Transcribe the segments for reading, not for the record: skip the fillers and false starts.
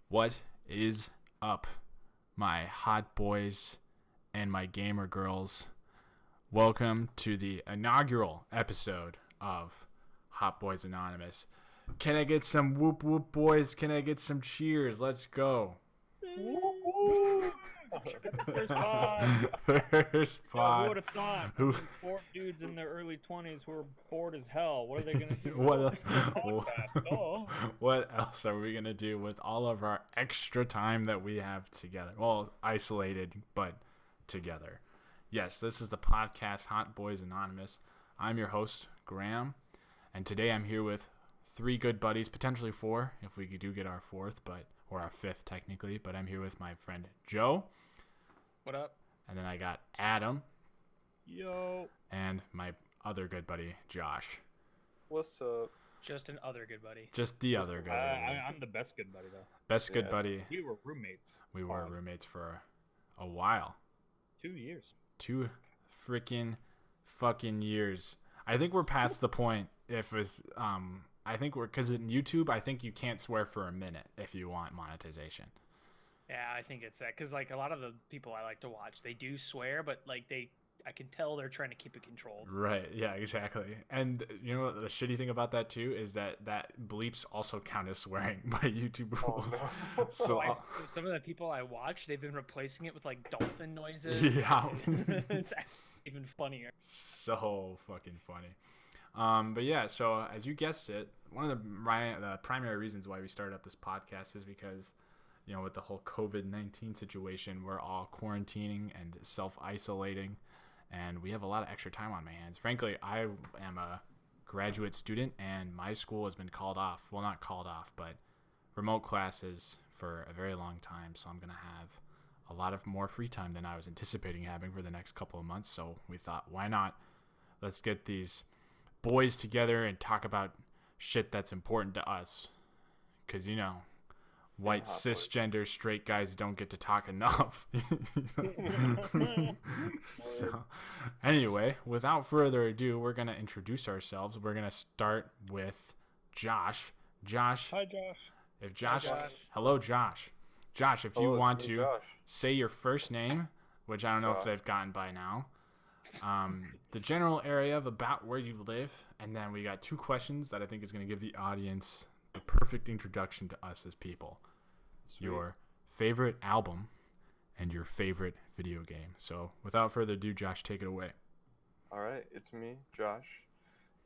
What is up, my hot boys and my gamer girls? Welcome to the inaugural episode of Hot Boys Anonymous. Can I get some whoop whoop boys? Can I get some cheers? Let's go. Woo! First pod. First Who pod. would have thought? Who? Four dudes in their early 20s who are bored as hell. What are they going to do? What, Podcast. Oh. what else are we going to do with all of our extra time that we have together? Well, isolated, but together. Yes, this is the podcast Hot Boys Anonymous. I'm your host, Graham, and today I'm here with three good buddies, potentially four if we do get our fourth, or our fifth technically, but I'm here with my friend Joe. What up? And then I got Adam. Yo. And my other good buddy, Josh. What's up? Just an other good buddy. Just the other good buddy. I'm the best good buddy, though. Best good buddy. We were roommates. We were roommates for a while. 2 years. 2 freaking fucking years. I think we're past the point if it's, I think because in YouTube, I think you can't swear for a minute if you want monetization. Yeah, I think it's that because like a lot of the people I like to watch, they do swear, but like I can tell they're trying to keep it controlled. Right. Yeah. Exactly. And you know what the shitty thing about that too is that bleeps also count as swearing by YouTube rules. Oh, no. So some of the people I watch, they've been replacing it with like dolphin noises. Yeah. It's even funnier. So fucking funny. But yeah, so as you guessed it, one of the primary reasons why we started up this podcast is because, you know, with the whole COVID-19 situation, we're all quarantining and self-isolating, and we have a lot of extra time on my hands. Frankly, I am a graduate student, and my school has been called off. Well, not called off, but remote classes for a very long time, so I'm going to have a lot of more free time than I was anticipating having for the next couple of months. So we thought, why not? Let's get these boys together and talk about shit that's important to us. Because, you know, white cisgender straight guys don't get to talk enough. So, anyway, without further ado, we're going to introduce ourselves. We're going to start with Josh. Josh. Hi, Josh. If Josh. Hi, Josh. Hello, Josh. Josh, if you Hello, want it's me, to Josh. say your first name, which I don't know if Josh. they've gotten by now, the general area of about where you live, and then we got 2 questions that I think is going to give the audience the perfect introduction to us as people. Sweet. Your favorite album and your favorite video game. So without further ado, Josh, take it away. All right, it's me, Josh,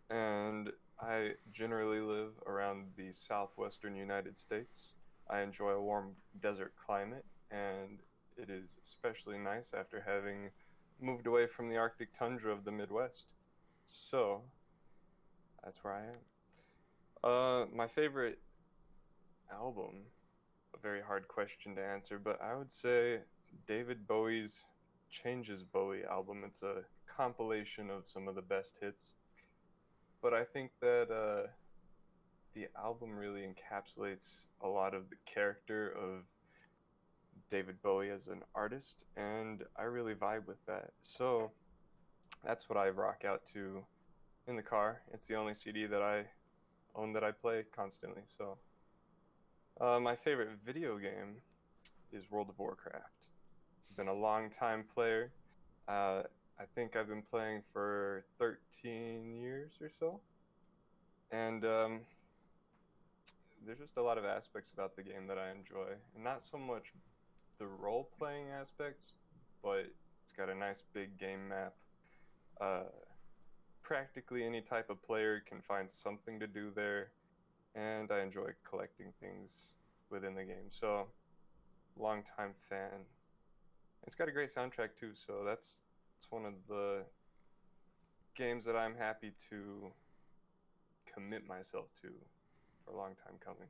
and I generally live around the southwestern United States. I enjoy a warm desert climate, and it is especially nice after having moved away from the Arctic tundra of the Midwest. So that's where I am. My favorite album, a very hard question to answer, but I would say David Bowie's Changes Bowie album. It's a compilation of some of the best hits, but I think that the album really encapsulates a lot of the character of David Bowie as an artist, and I really vibe with that. So that's what I rock out to in the car. It's the only CD that I own that I play constantly. So my favorite video game is World of Warcraft. I've been a long time player. I think I've been playing for 13 years or so. And there's just a lot of aspects about the game that I enjoy. And not so much the role-playing aspects, but it's got a nice big game map. Practically any type of player can find something to do there. And I enjoy collecting things within the game. So, long-time fan. It's got a great soundtrack too, so it's one of the games that I'm happy to commit myself to for a long time coming.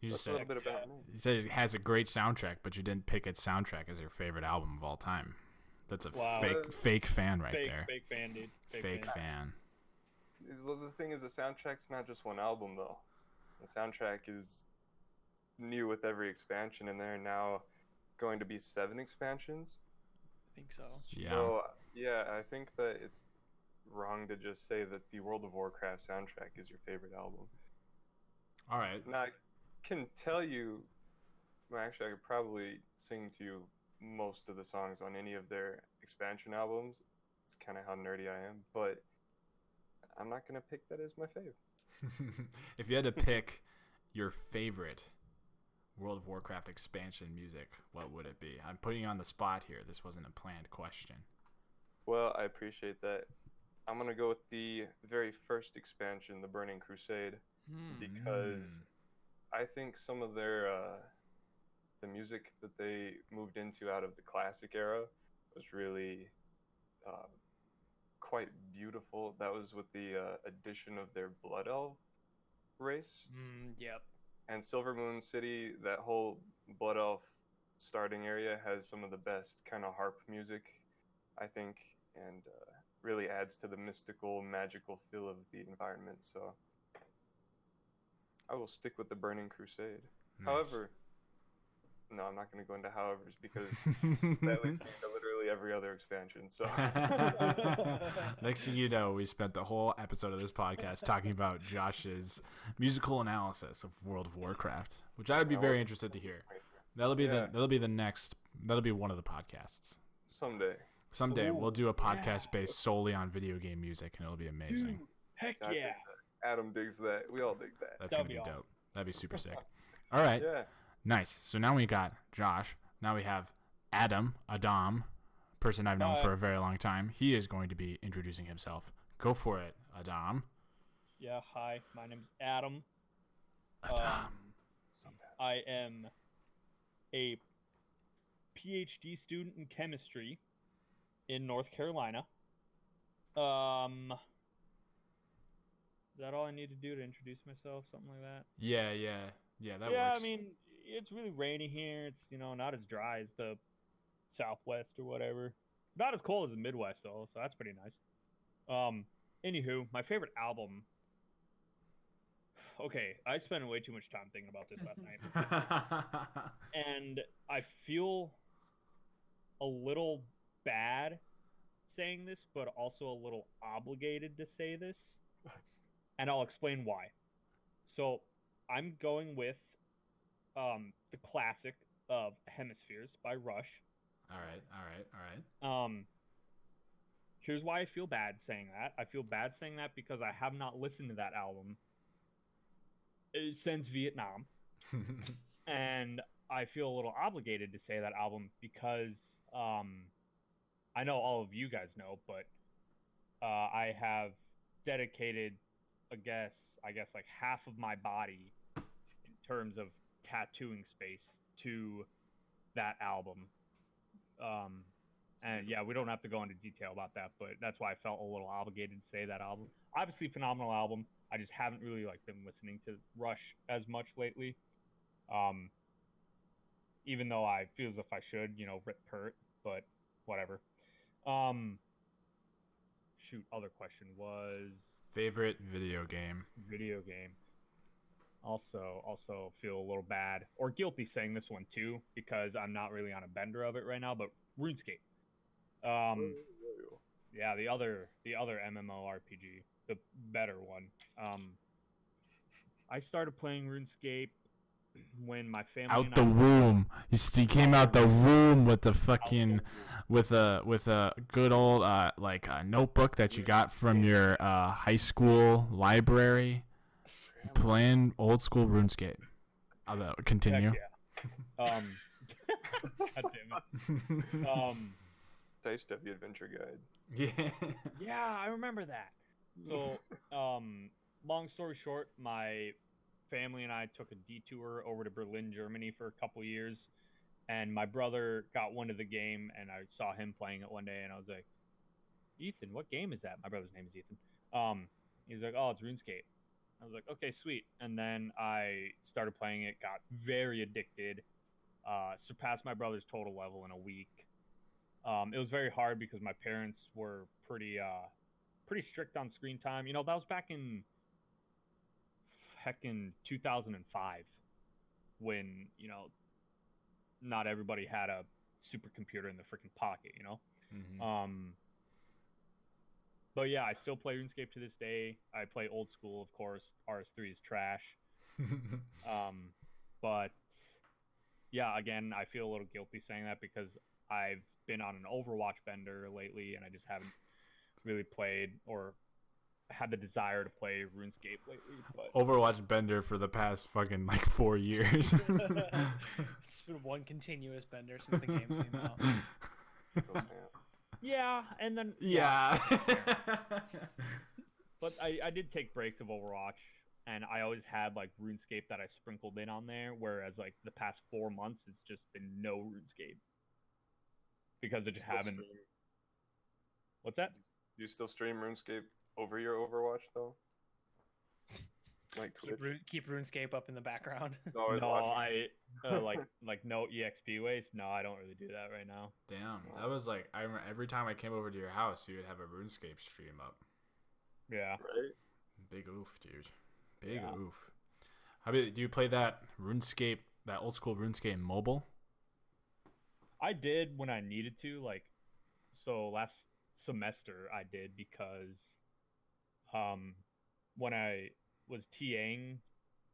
You just That's a said, little bit about me. you said it has a great soundtrack, but you didn't pick its soundtrack as your favorite album of all time. That's a Wow. fake fan right there. Fake fan, dude. Fake fan. Well, the thing is, the soundtrack's not just one album, though. The soundtrack is new with every expansion, and there are now going to be 7 expansions. I think so. Yeah. So, yeah, I think that it's wrong to just say that the World of Warcraft soundtrack is your favorite album. All right. Now, I can tell you Well, actually, I could probably sing to you most of the songs on any of their expansion albums. It's kind of how nerdy I am, but I'm not gonna pick that as my fave. If you had to pick your favorite World of Warcraft expansion music, what would it be? I'm putting you on the spot here. This wasn't a planned question. Well, I appreciate that. I'm gonna go with the very first expansion, the Burning Crusade, because I think some of their the music that they moved into out of the classic era was really quite beautiful. That was with the addition of their Blood Elf race. Yep. And Silver Moon City, that whole Blood Elf starting area has some of the best kind of harp music, I think, and really adds to the mystical, magical feel of the environment. So I will stick with the Burning Crusade. Nice. However, no, I'm not going to go into howevers because that leads me to literally every other expansion. So next thing you know, we spent the whole episode of this podcast talking about Josh's musical analysis of World of Warcraft, which I would be very interested to hear. That'll be the next. That'll be one of the podcasts. Someday we'll do a podcast based solely on video game music, and it'll be amazing. Dude, heck I yeah. dig that. Adam digs that. We all dig that. That's That'd gonna be be dope. That'd be super sick. All right. Yeah. Nice. So now we got Josh. Now we have Adam, person I've known for a very long time. He is going to be introducing himself. Go for it, Adam. Yeah, hi. My name's Adam. Adam. I am a PhD student in chemistry in North Carolina. Is that all I need to do to introduce myself? Something like that? Yeah, that Yeah, works. I mean, it's really rainy here. It's, not as dry as the Southwest or whatever. Not as cold as the Midwest, though, so that's pretty nice. Anywho, my favorite album. Okay, I spent way too much time thinking about this last night. And I feel a little bad saying this, but also a little obligated to say this. And I'll explain why. So, I'm going with the classic of Hemispheres by Rush. All right. Here's why I feel bad saying that. I feel bad saying that because I have not listened to that album since Vietnam. And I feel a little obligated to say that album because I know all of you guys know, but I have dedicated, I guess like half of my body in terms of tattooing space to that album. And yeah, we don't have to go into detail about that, but that's why I felt a little obligated to say that album. Obviously, phenomenal album. I just haven't really been listening to Rush as much lately. Even though I feel as if I should, rip Pert, but whatever. Shoot, other question was Favorite video game. Also feel a little bad or guilty saying this one too because I'm not really on a bender of it right now, but RuneScape. Yeah, the other MMORPG, the better one. I started playing RuneScape when my family Out the womb. He came out the womb with the fucking with a good old a notebook that you got from your high school library, playing old school RuneScape. Although continue. Heck yeah. God damn it. Taste of the Adventure Guide. Yeah. Yeah, I remember that. So, long story short, my family and I took a detour over to Berlin, Germany for a couple years, and my brother got one of the game, and I saw him playing it one day, and I was like, Ethan, what game is that? My brother's name is Ethan. He's like, oh, it's RuneScape. I was like, okay, sweet. And then I started playing it, got very addicted, surpassed my brother's total level in a week. It was very hard because my parents were pretty strict on screen time. That was back in 2005 when, not everybody had a supercomputer in the freaking pocket, Mm-hmm. But yeah, I still play RuneScape to this day. I play old school, of course. RS3 is trash. But yeah, again, I feel a little guilty saying that because I've been on an Overwatch bender lately, and I just haven't really played or had the desire to play RuneScape lately. But Overwatch bender for the past fucking like 4 years. It's been one continuous bender since the game came out. yeah, and then Yeah. but I did take breaks of Overwatch, and I always had like RuneScape that I sprinkled in on there. Whereas like the past 4 months, it's just been no RuneScape because I just haven't. What's that? Do you still stream RuneScape over your Overwatch though? Like Twitch? Keep RuneScape up in the background. No, I like no EXP waste. No, I don't really do that right now. Damn, that was like I remember every time I came over to your house, you would have a RuneScape stream up. Yeah. Right? Big oof, dude. Big oof. Do you play that RuneScape, that old school RuneScape mobile? I did when I needed to. Like, so last semester I did because, when I was TAing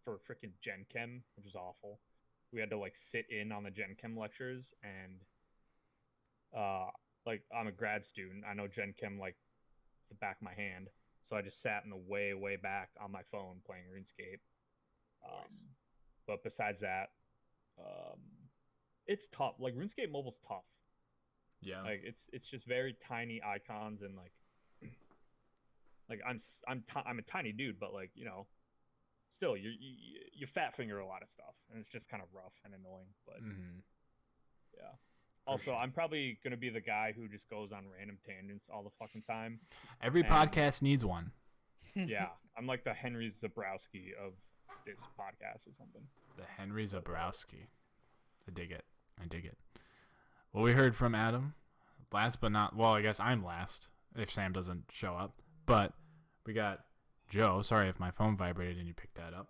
for freaking Gen Chem, which was awful, we had to like sit in on the Gen Chem lectures, and like I'm a grad student, I know Gen Chem like the back of my hand, so I just sat in the way back on my phone playing RuneScape. But besides that, it's tough. Like RuneScape mobile's tough. Yeah. Like it's just very tiny icons, and like I'm a tiny dude, but like, you know, still you fat finger a lot of stuff, and it's just kind of rough and annoying. But yeah. Also, I'm probably gonna be the guy who just goes on random tangents all the fucking time. Every podcast needs one. Yeah, I'm like the Henry Zabrowski of this podcast or something. The Henry Zabrowski. I dig it. Well, we heard from Adam. Last but not... Well, I guess I'm last if Sam doesn't show up. But we got Joe. Sorry if my phone vibrated and you picked that up.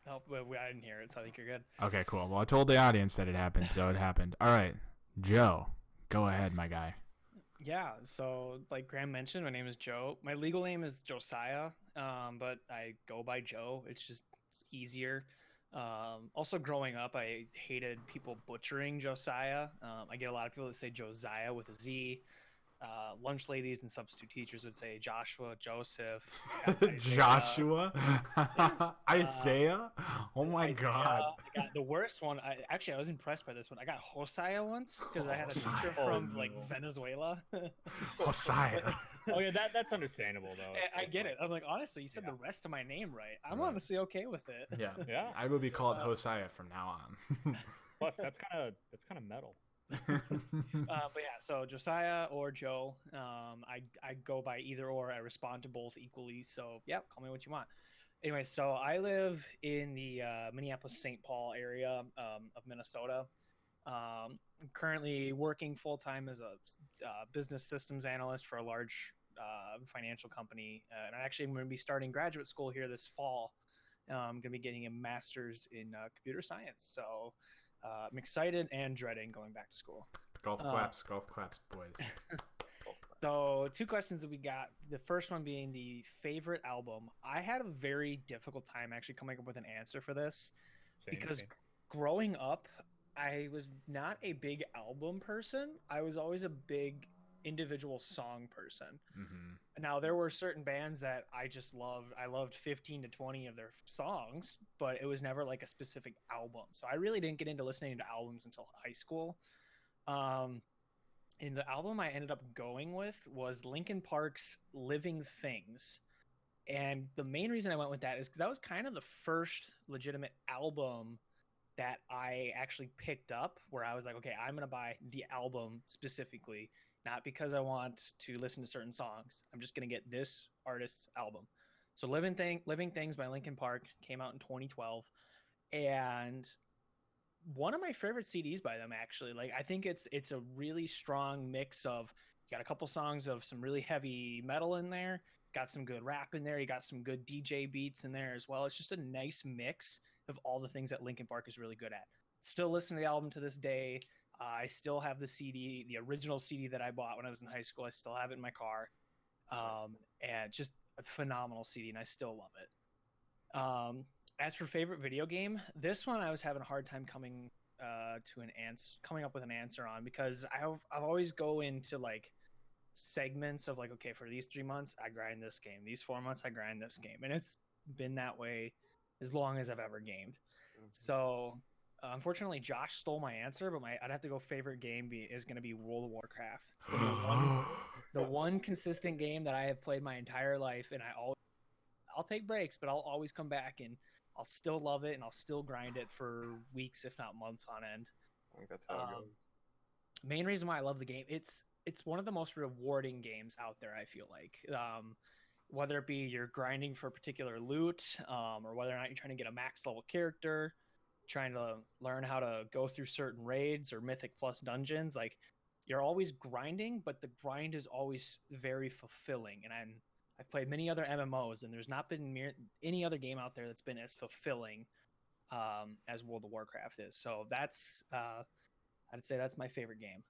Oh, I didn't hear it, so I think you're good. Okay, cool. Well, I told the audience that it happened, so it happened. All right. Joe, go ahead, my guy. Yeah, so like Graham mentioned, my name is Joe. My legal name is Josiah, but I go by Joe. It's easier. Also, growing up, I hated people butchering Josiah. I get a lot of people that say Josiah with a Z. Lunch ladies and substitute teachers would say Joshua, Joseph, Joshua, Isaiah. Oh my Isaiah. God! I got the worst one. I was impressed by this one. I got Hosea once because I had a teacher from like Venezuela. Hosea. Oh yeah, that's understandable though. I get it. I'm like, honestly, you said the rest of my name right. I'm honestly okay with it. Yeah. I will be called Hosea from now on. Plus, that's kind of metal. But yeah, so Josiah or Joe, I go by either or. I respond to both equally. So yeah, call me what you want. Anyway, so I live in the Minneapolis-St. Paul area of Minnesota. I'm currently working full-time as a business systems analyst for a large financial company. And I actually am going to be starting graduate school here this fall. I'm going to be getting a master's in computer science. So I'm excited and dreading going back to school. Golf claps, boys. So 2 questions that we got. The first one being the favorite album. I had a very difficult time actually coming up with an answer for this because growing up, I was not a big album person. I was always a big individual song person. Mm-hmm. Now, there were certain bands that I just loved. I loved 15 to 20 of their songs, but it was never like a specific album. So I really didn't get into listening to albums until high school. And the album I ended up going with was Linkin Park's Living Things. And the main reason I went with that is because that was kind of the first legitimate album that I actually picked up where I was like, okay, I'm going to buy the album specifically, not because I want to listen to certain songs. I'm just going to get this artist's album. So Living Things by Linkin Park came out in 2012. And one of my favorite CDs by them, actually. Like, I think it's a really strong mix of, you got a couple songs of some really heavy metal in there, got some good rap in there, you got some good DJ beats in there as well. It's just a nice mix of all the things that Linkin Park is really good at. Still listen to the album to this day. I still have the CD, the original CD that I bought when I was in high school. I still have it in my car. And just a phenomenal CD, and I still love it. As for favorite video game, this one I was having a hard time coming to an answer, coming up with an answer on, because I've always go into like segments of like, okay, for these 3 months I grind this game, these 4 months I grind this game, and it's been that way as long as I've ever gamed. So unfortunately, Josh stole my answer, but I'd have to go favorite game is going to be World of Warcraft. It's been the one consistent game that I have played my entire life, and I'll take breaks, but I'll always come back and I'll still love it, and I'll still grind it for weeks, if not months on end. I think that's how it goes. Main reason why I love the game, it's one of the most rewarding games out there, I feel like. Whether it be you're grinding for a particular loot, or whether or not you're trying to get a max level character, trying to learn how to go through certain raids or Mythic Plus dungeons, like, you're always grinding, but the grind is always very fulfilling. And I've played many other MMOs, and there's not been any other game out there that's been as fulfilling as World of Warcraft is. So that's I'd say that's my favorite game.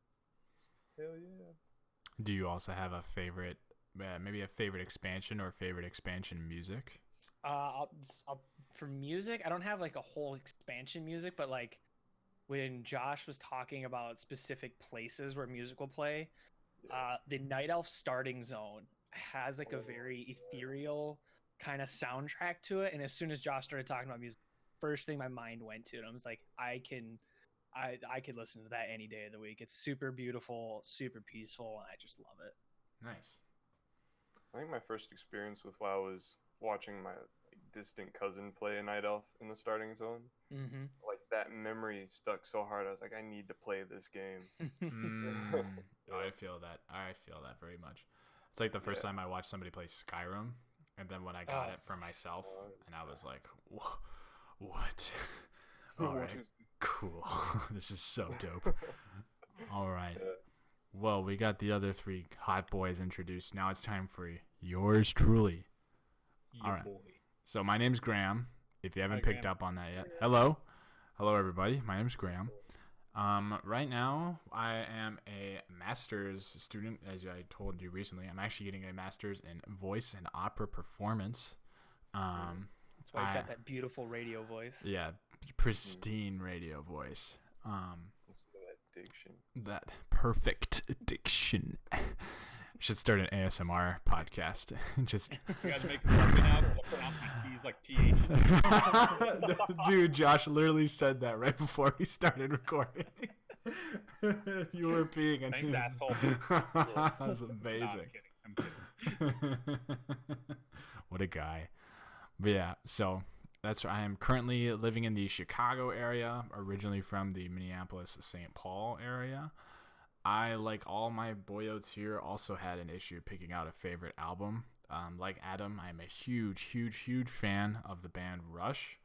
Hell yeah. Do you also have a favorite, maybe a favorite expansion or favorite expansion music? For music, I don't have like a whole expansion music, but like when Josh was talking about specific places where music will play, the Night Elf starting zone has like a very ethereal kind of soundtrack to it. And as soon as Josh started talking about music, first thing my mind went to, and I was like, I could listen to that any day of the week. It's super beautiful, super peaceful, and I just love it. Nice. I think my first experience with WoW was watching my distant cousin play a Night Elf in the starting zone. Mm-hmm. Like, that memory stuck so hard. I was like, I need to play this game. Oh, I feel that very much. It's like the first time I watched somebody play Skyrim, and then when I got it for myself, and I was like, what? All right, cool. This is so dope. All right. Well, we got the other three hot boys introduced. Now it's time for yours truly. All right. Boy. So my name's Graham. If you haven't picked Graham. up on that yet. Hello, everybody. My name's Graham. Right now, I am a master's student, as I told you recently. I'm actually getting a master's in voice and opera performance. That's why he's got that beautiful radio voice. Yeah, pristine radio voice. Listen to that diction. That perfect diction. Should start an ASMR podcast. Just You guys make me something out to pronounce my T's like TH. Dude, Josh literally said that right before we started recording. You were peeing and Thanks, asshole. That was No, amazing. I'm kidding. What a guy. But yeah, so I am currently living in the Chicago area, originally from the Minneapolis-St. Paul area. I, like all my boyotes here, also had an issue picking out a favorite album. Like Adam, I'm a huge fan of the band Rush.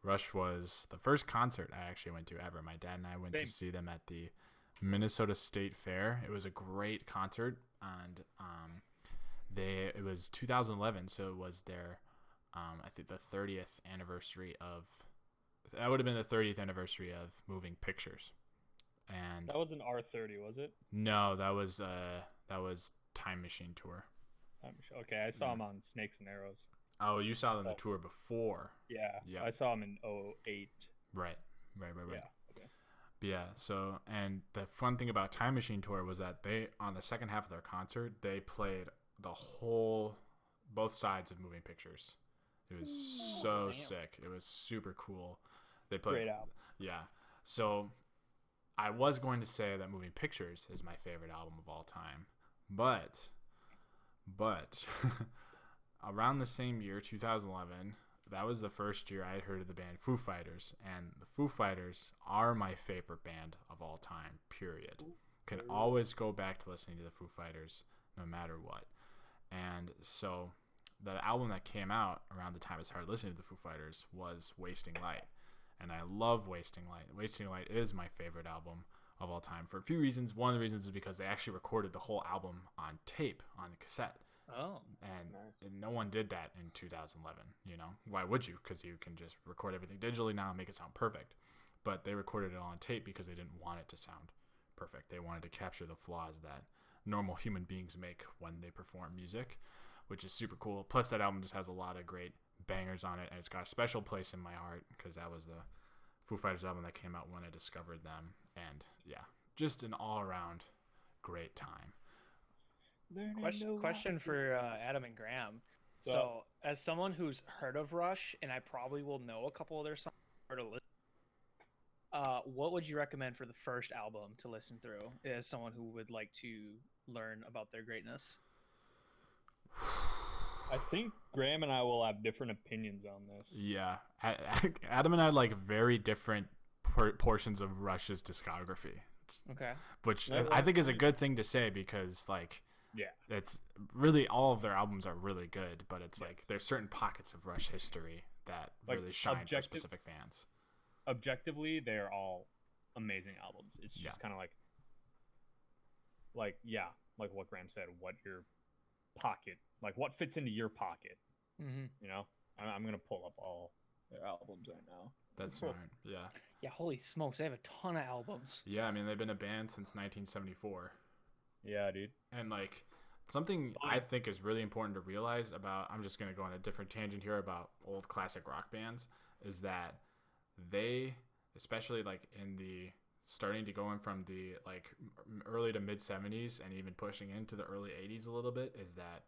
Rush was the first concert I actually went to ever. My dad and I went to see them at the Minnesota State Fair. It was a great concert, and it was 2011, so it was their I think the 30th anniversary of. That would have been the 30th anniversary of Moving Pictures. And That was an R30, was it? no, that was Time Machine Tour. Okay, I saw him on Snakes and Arrows. Oh, you saw them the tour before. Yeah, Yep. I saw him in 2008. Right. Yeah, okay. But yeah, so, and the fun thing about Time Machine Tour was that they, on the second half of their concert, they played both sides of Moving Pictures. It was so damn. sick. It was super cool. They played. Great album. Yeah. So I was going to say that Moving Pictures is my favorite album of all time, but around the same year, 2011, that was the first year I had heard of the band Foo Fighters, and the Foo Fighters are my favorite band of all time, period. Can always go back to listening to the Foo Fighters no matter what. And so the album that came out around the time I started listening to the Foo Fighters was Wasting Light. And I love Wasting Light. Wasting Light is my favorite album of all time for a few reasons. One of the reasons is because they actually recorded the whole album on tape, on cassette. Oh. And no one did that in 2011, you know? Why would you? Because you can just record everything digitally now and make it sound perfect. But they recorded it on tape because they didn't want it to sound perfect. They wanted to capture the flaws that normal human beings make when they perform music, which is super cool. Plus, that album just has a lot of great bangers on it, and it's got a special place in my heart because that was the Foo Fighters album that came out when I discovered them, and yeah, just an all around great time. Question for Adam and Graham. So, as someone who's heard of Rush, and I probably will know a couple of their songs or to listen, what would you recommend for the first album to listen through as someone who would like to learn about their greatness? I think Graham and I will have different opinions on this. Yeah, Adam and I like very different portions of Rush's discography. Okay. Which I think is a good thing to say because, like, yeah, it's really all of their albums are really good, but it's like there's certain pockets of Rush history that like, really shine for specific fans. Objectively, they're all amazing albums. It's just kind of like what Graham said, what your pocket, like what fits into your pocket. Mm-hmm. You know, I'm gonna pull up all their albums right now. That's smart. Yeah. Yeah. Holy smokes, they have a ton of albums. Yeah, I mean they've been a band since 1974. Yeah, dude. And like something I think is really important to realize about, I'm just gonna go on a different tangent here about old classic rock bands, is that they, especially like in the starting to go in from the like early to mid 70s and even pushing into the early 80s a little bit, is that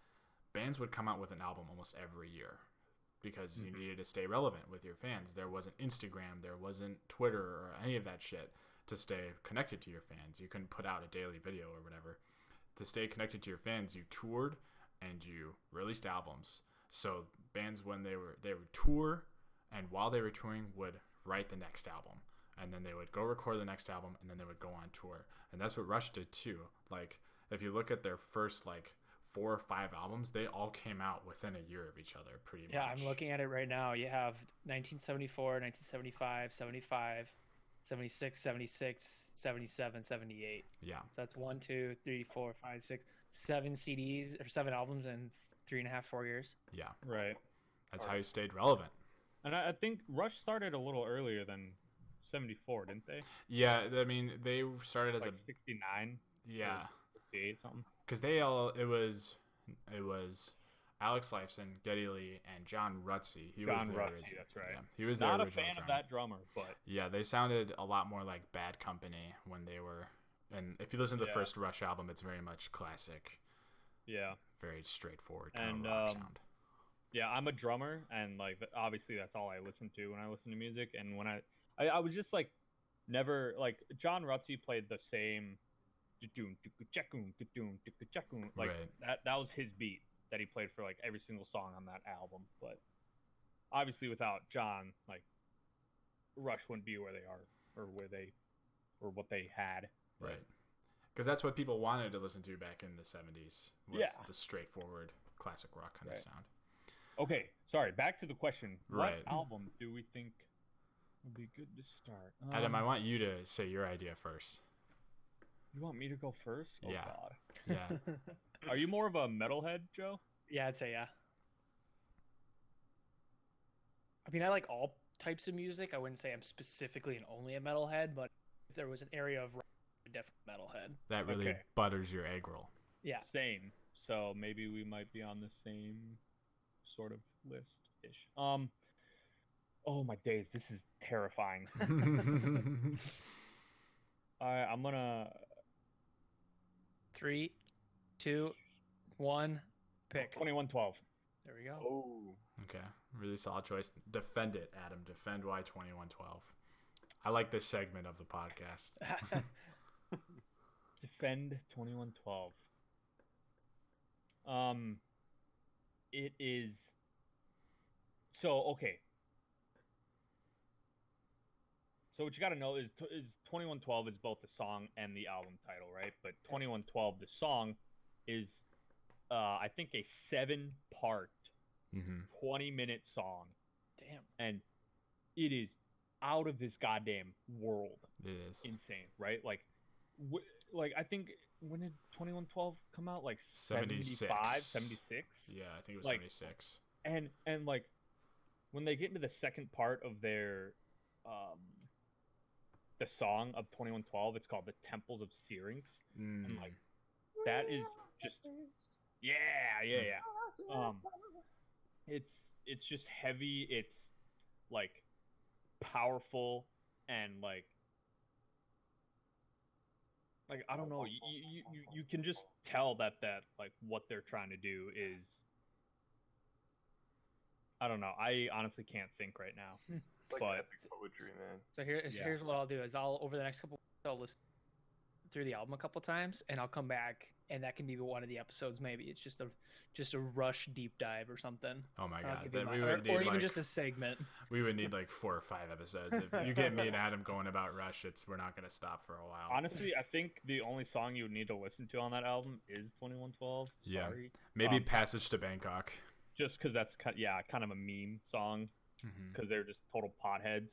bands would come out with an album almost every year because you needed to stay relevant with your fans. There wasn't Instagram, there wasn't Twitter or any of that shit to stay connected to your fans. You couldn't put out a daily video or whatever. To stay connected to your fans, you toured and you released albums. So bands, when they would tour, and while they were touring would write the next album, and then they would go record the next album, and then they would go on tour. And that's what Rush did too. Like if you look at their first like 4 or 5 albums, they all came out within a year of each other pretty much. Yeah, I'm looking at it right now. You have 1974, 1975, 75, 76, 76, 77, 78. Yeah. So that's 1, 2, 3, 4, 5, 6, 7 CDs or 7 albums in 3.5, 4 years. Yeah. Right. That's how you stayed relevant. And I think Rush started a little earlier than 74, didn't they? Yeah, I mean they started as like 69. Yeah. 68 something. Because it was Alex Lifeson, Geddy Lee, and John Rutsey. John Rutsey, that's right. Yeah, he was not the a fan drummer. of that drummer, but yeah, they sounded a lot more like Bad Company when they were. And if you listen to the first Rush album, it's very much classic. Yeah, very straightforward kind of rock sound. Yeah, I'm a drummer, and like obviously that's all I listen to when I listen to music. And when I was just like never like John Rutsey played the same. Like that was his beat that he played for like every single song on that album. But obviously without John, like Rush wouldn't be where they are or what they had. Right. Because that's what people wanted to listen to back in the 70s was the straightforward classic rock kind of sound. Okay, sorry, back to the question. Right. What album do we think would be good to start? Adam, I want you to say your idea first. You want me to go first? Oh, yeah. God. Yeah. Are you more of a metalhead, Joe? Yeah, I'd say yeah. I mean, I like all types of music. I wouldn't say I'm specifically and only a metalhead, but if there was an area of rock, I'm definitely metalhead. That really butters your egg roll. Yeah. Same. So maybe we might be on the same sort of list-ish. Oh my days, this is terrifying. I'm gonna 3, 2, 1, pick 2112. There we go. Oh. Okay, really solid choice. Defend it, Adam. Defend why 2112. I like this segment of the podcast. Defend 2112. It is okay. So what you got to know is 2112 is both the song and the album title, right? But 2112, the song, is I think a 7-part, 20-minute song. Damn. And it is out of this goddamn world. It is insane, right? Like I think when did 2112 come out? Like 75, 76? Yeah, I think it was like, 76. And like when they get into the second part of their the song of 2112, it's called the Temples of Syrinx, and like that is just yeah. It's just heavy. It's like powerful. and like I don't know, you can just tell that like what they're trying to do is, I don't know. I honestly can't think right now. It's like But epic poetry, man. So here's what I'll do is I'll over the next couple I'll listen through the album a couple times and I'll come back and that can be one of the episodes. Maybe it's just a Rush deep dive or something. Oh my I'll god, give you that my- we would need or even like just a segment. we would need like 4 or 5 episodes. If you get me and Adam going about Rush, we're not gonna stop for a while. honestly, I think the only song you would need to listen to on that album is 2112. Yeah. Sorry. Maybe Passage to Bangkok. Just because that's kind of a meme song because they're just total potheads.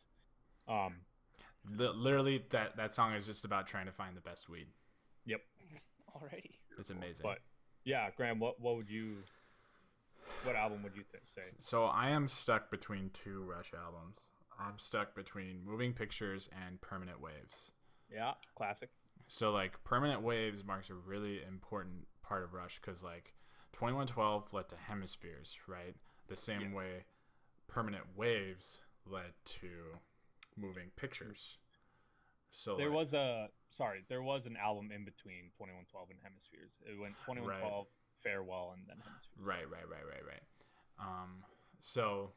Literally, that song is just about trying to find the best weed. Yep. Alrighty. It's amazing. But yeah, Graham, what album would you say? So I am stuck between 2 Rush albums. I'm stuck between Moving Pictures and Permanent Waves. Yeah, classic. So like Permanent Waves marks a really important part of Rush because like 2112 led to Hemispheres, right? The same way Permanent Waves led to Moving Pictures. So there was an album in between 2112 and Hemispheres. It went 2112, Farewell, and then Hemispheres. Right. So,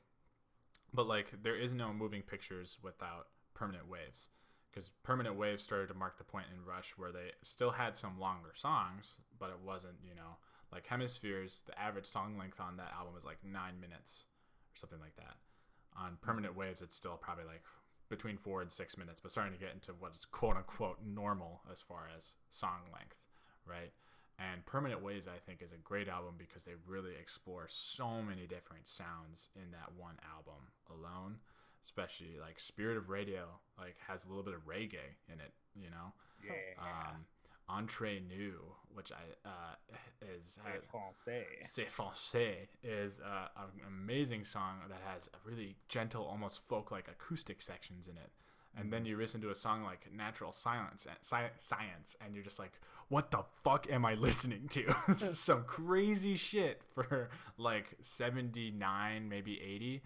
but like there is no Moving Pictures without Permanent Waves, because Permanent Waves started to mark the point in Rush where they still had some longer songs, but it wasn't, like Hemispheres. The average song length on that album was like 9 minutes or something like that. On Permanent Waves, it's still probably like between 4 and 6 minutes, but starting to get into what is quote unquote normal as far as song length, right? And Permanent Waves, I think, is a great album because they really explore so many different sounds in that one album alone. Especially like Spirit of Radio, like has a little bit of reggae in it, Yeah. Entre Nous, which is C'est Français, is an amazing song that has a really gentle, almost folk-like acoustic sections in it. And then you listen to a song like Natural Science, and you're just like, what the fuck am I listening to? This is some crazy shit for like 79, maybe 80.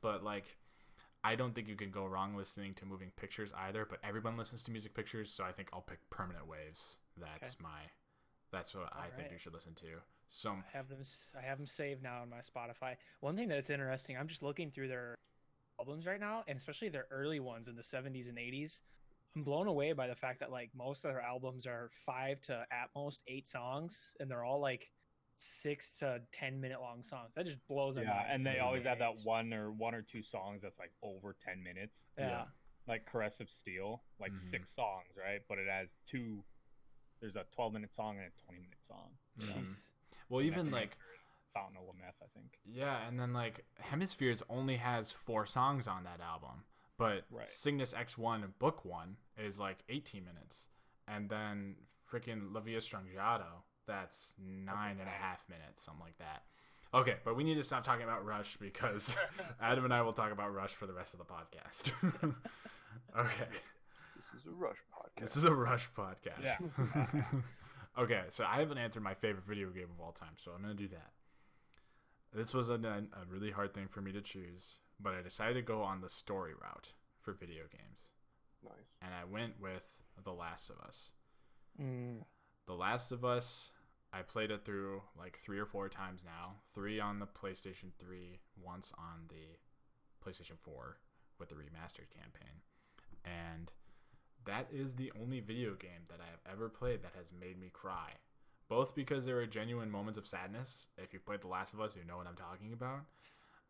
But like, I don't think you can go wrong listening to Moving Pictures either, but everyone listens to Music Pictures, so I think I'll pick Permanent Waves. That's what I think you should listen to. So I have them saved now on my Spotify. One thing that's interesting, I'm just looking through their albums right now, and especially their early ones in the 70s and 80s. I'm blown away by the fact that like most of their albums are 5 to at most 8 songs, and they're all like 6 to 10 minute long songs. That just blows my mind. Yeah, and they always have that one or two songs that's like over 10 minutes. Yeah. Like Caress of Steel, like 6 songs, right? But it has 2. There's a 12-minute song and a 20-minute song. Mm-hmm. Well, even like Fountain of Lameth, I think. Yeah, and then like Hemispheres only has 4 songs on that album, but Cygnus X1 Book 1 is like 18 minutes, and then freaking La Via Strangiato, that's 9.5 minutes, something like that. Okay, but we need to stop talking about Rush because Adam and I will talk about Rush for the rest of the podcast. Okay. This is a Rush podcast. This is a Rush podcast. Yeah. Okay, so I haven't answered my favorite video game of all time, so I'm going to do that. This was a really hard thing for me to choose, but I decided to go on the story route for video games. Nice. And I went with The Last of Us. Mm. The Last of Us, I played it through like 3 or 4 times now. 3 on the PlayStation 3, once on the PlayStation 4 with the remastered campaign. And that is the only video game that I have ever played that has made me cry. Both because there are genuine moments of sadness. If you've played The Last of Us, you know what I'm talking about.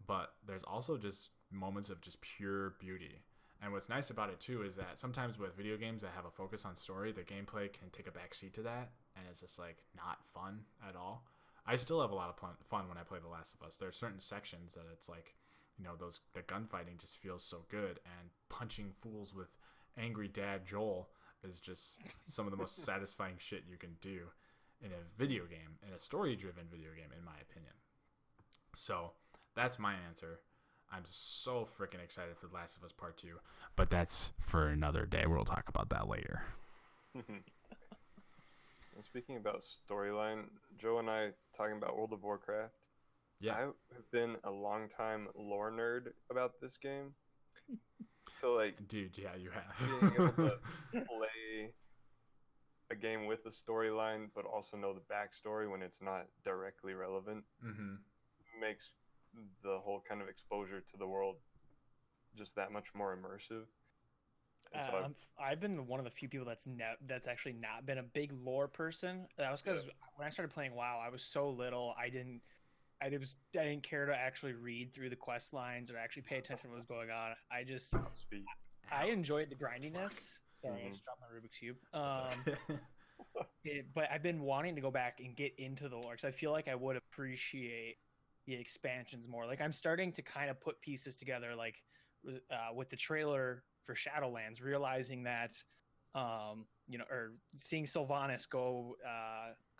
But there's also just moments of just pure beauty. And what's nice about it, too, is that sometimes with video games that have a focus on story, the gameplay can take a backseat to that. And it's just, like, not fun at all. I still have a lot of fun when I play The Last of Us. There are certain sections that it's like, the gunfighting just feels so good. And punching fools with angry dad Joel is just some of the most satisfying shit you can do in a video game, in a story-driven video game, in my opinion. So that's my answer. I'm so freaking excited for The Last of Us Part 2, but that's for another day. We'll talk about that later. And speaking about storyline, Joe and I talking about World of Warcraft. Yeah. I have been a long time lore nerd about this game. So like, Dude, yeah, you being able have. to play a game with a storyline, but also know the backstory when it's not directly relevant, Mm-hmm. makes the whole kind of exposure to the world just that much more immersive. And so I've been one of the few people that's actually not been a big lore person. That was because when I started playing WoW, I was so little. I didn't care to actually read through the quest lines or actually pay attention to what was going on. speed. I enjoyed the grindiness. Sorry, I Mhm. just dropped my Rubik's Cube. Okay. But I've been wanting to go back and get into the lore because I feel like I would appreciate the expansions more. Like I'm starting to kind of put pieces together, like with the trailer for Shadowlands, realizing that, or seeing Sylvanas go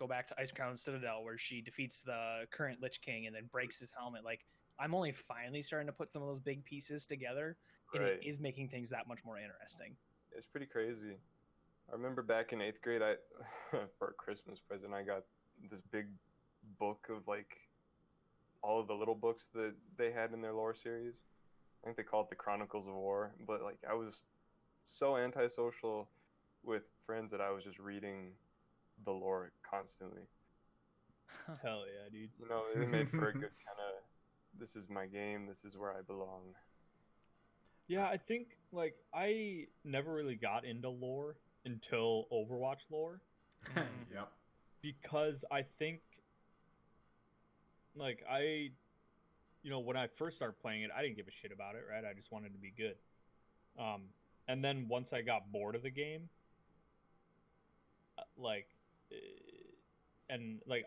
back to Ice Crown Citadel where she defeats the current Lich King and then breaks his helmet. Like I'm only finally starting to put some of those big pieces together, and Right. it is making things that much more interesting. It's pretty crazy. I remember back in 8th grade, I for a Christmas present, I got this big book of like all of the little books that they had in their lore series. I think they call it the Chronicles of War. But like I was so antisocial with friends that I was just reading the lore constantly. Hell yeah, dude. You know, it made for a good kind of, this is my game, this is where I belong. Yeah, I think like I never really got into lore until Overwatch lore Yep. because I think like when I first started playing it, I didn't give a shit about it, right? I just wanted to be good. And then once I got bored of the game,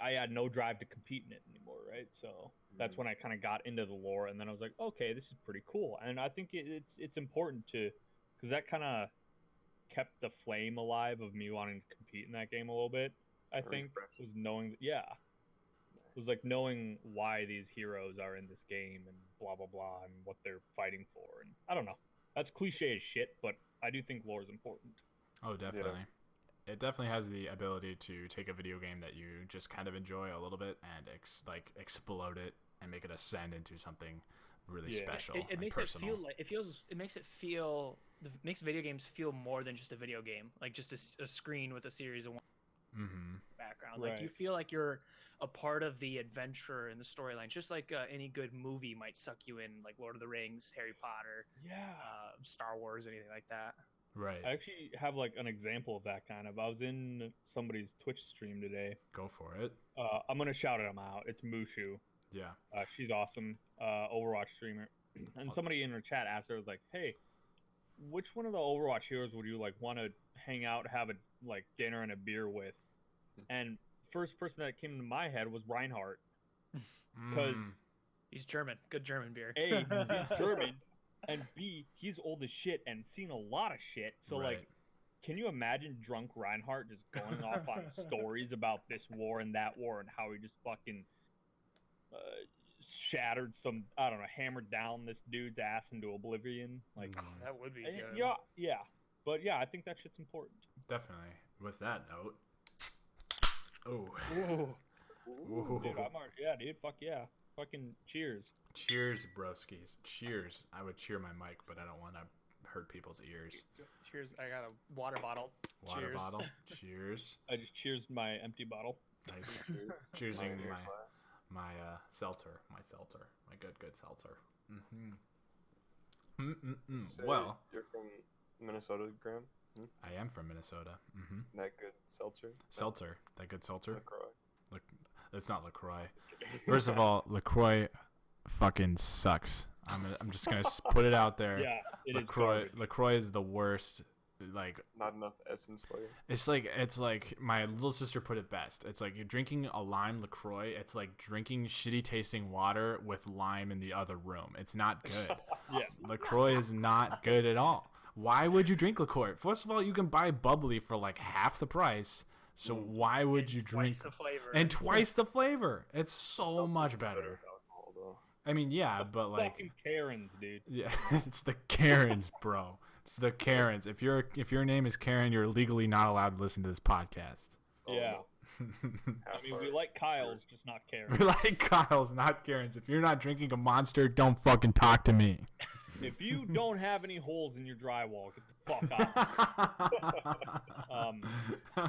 I had no drive to compete in it anymore, right? So that's when I kind of got into the lore, and then I was like, okay, this is pretty cool. And I think it's important because that kind of kept the flame alive of me wanting to compete in that game a little bit. I think was knowing, it was like knowing why these heroes are in this game and blah blah blah and what they're fighting for. And I don't know, that's cliche as shit, but I do think lore is important. Oh, definitely. Yeah. It definitely has the ability to take a video game that you just kind of enjoy a little bit and explode it and make it ascend into something really special. It makes personal. it makes video games feel more than just a video game, like just a screen with a series of background. Like you feel like you're a part of the adventure and the storyline, just like any good movie might suck you in, like Lord of the Rings, Harry Potter, Star Wars, anything like that. Right. I actually have like an example of that kind of. I was in somebody's Twitch stream today. Go for it. I'm gonna shout them out. It's Mushu. Yeah. She's awesome. Overwatch streamer. And somebody in her chat asked her, was like, "Hey, which one of the Overwatch heroes would you like want to hang out, have a like dinner and a beer with?" And first person that came to my head was Reinhardt, because he's German. Good German beer. A, he's German. And B, he's old as shit and seen a lot of shit. So, like, can you imagine drunk Reinhardt just going off on stories about this war and that war and how he just fucking shattered hammered down this dude's ass into oblivion? Like, that would be good. Yeah. But, yeah, I think that shit's important. Definitely. With that note. Oh. Dude, fuck yeah. Fucking cheers. Cheers, broskies. Cheers. I would cheer my mic, but I don't want to hurt people's ears. Cheers. I got a water bottle. Water bottle. Cheers. I just cheers my empty bottle. Cheersing my seltzer. My good seltzer. Well. You're from Minnesota, Graham? I am from Minnesota. That good seltzer? Seltzer. That good seltzer? LaCroix. It's not LaCroix. First of all, LaCroix fucking sucks. I'm just gonna put it out there. Yeah, LaCroix is the worst. Like, not enough essence for you. It's like my little sister put it best. It's like you're drinking a lime LaCroix. It's like drinking shitty tasting water with lime in the other room. It's not good. Yeah, LaCroix is not good at all. Why would you drink LaCroix? First of all, you can buy bubbly for like half the price. So why would you drink twice the flavor? And twice the flavor? It's so much better. I mean, yeah, but like fucking Karens, dude. Yeah, it's the Karens, bro. It's the Karens. If your name is Karen, you're legally not allowed to listen to this podcast. Yeah. I mean, we like Kyle's, just not Karens. We like Kyle's, not Karens. If you're not drinking a Monster, don't fucking talk to me. If you don't have any holes in your drywall, get the fuck out.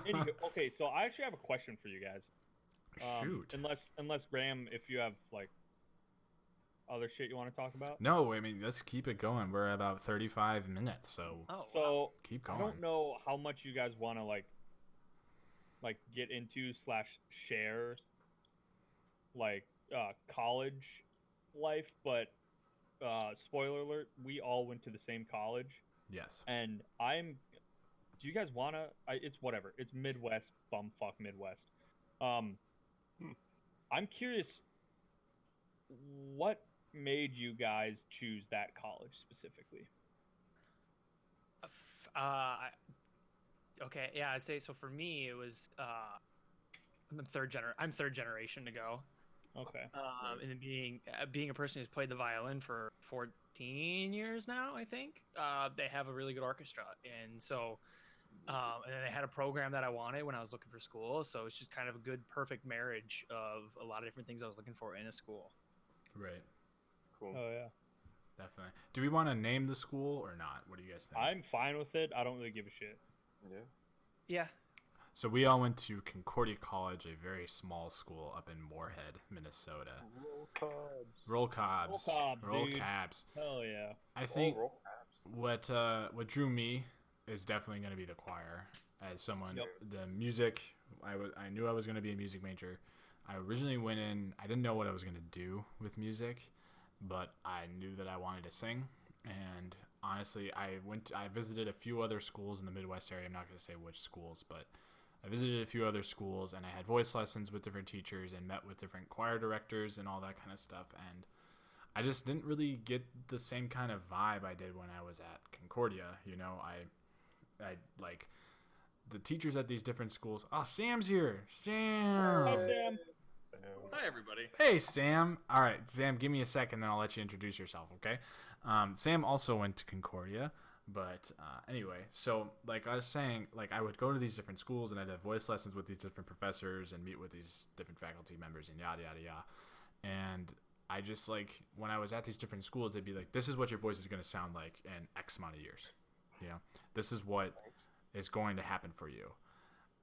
Anywho, okay, so I actually have a question for you guys. Shoot. Unless Graham, if you have like other shit you want to talk about. No, I mean, let's keep it going. We're at about 35 minutes, so So keep going. I don't know how much you guys want to like get into / share like college life, but spoiler alert, we all went to the same college. Yes. And do you guys want to, it's whatever, it's Midwest, bumfuck Midwest. I'm curious, what made you guys choose that college specifically? Okay, yeah, I'd say so. For me, it was I'm third generation to go. Okay. And being a person who's played the violin for 14 years now, I think they have a really good orchestra, and so and then they had a program that I wanted when I was looking for school. So it's just kind of a good, perfect marriage of a lot of different things I was looking for in a school. Right. Cool. Oh yeah. Definitely. Do we want to name the school or not? What do you guys think? I'm fine with it. I don't really give a shit. Yeah. Yeah. So we all went to Concordia College, a very small school up in Moorhead, Minnesota. Roll Cubs. Roll Cobs. Roll Cobs, Roll dude. Cabs. Hell yeah. I think Roll Cubs. what drew me is definitely going to be the choir. As someone, Yep. the music, I knew I was going to be a music major. I originally went in, I didn't know what I was going to do with music, but I knew that I wanted to sing. And honestly, I visited a few other schools in the Midwest area. I'm not going to say which schools, but I visited a few other schools, and I had voice lessons with different teachers and met with different choir directors and all that kind of stuff. And I just didn't really get the same kind of vibe I did when I was at Concordia. You know, I like the teachers at these different schools. Oh, Sam's here. Sam. Hi, Sam. Hi, everybody. Hey, Sam. All right, Sam, give me a second, then I'll let you introduce yourself, okay? Sam also went to Concordia, but anyway, so like I was saying, like I would go to these different schools and I'd have voice lessons with these different professors and meet with these different faculty members and yada, yada, yada. And I just like, when I was at these different schools, they'd be like, this is what your voice is going to sound like in X amount of years. You know, this is what is going to happen for you.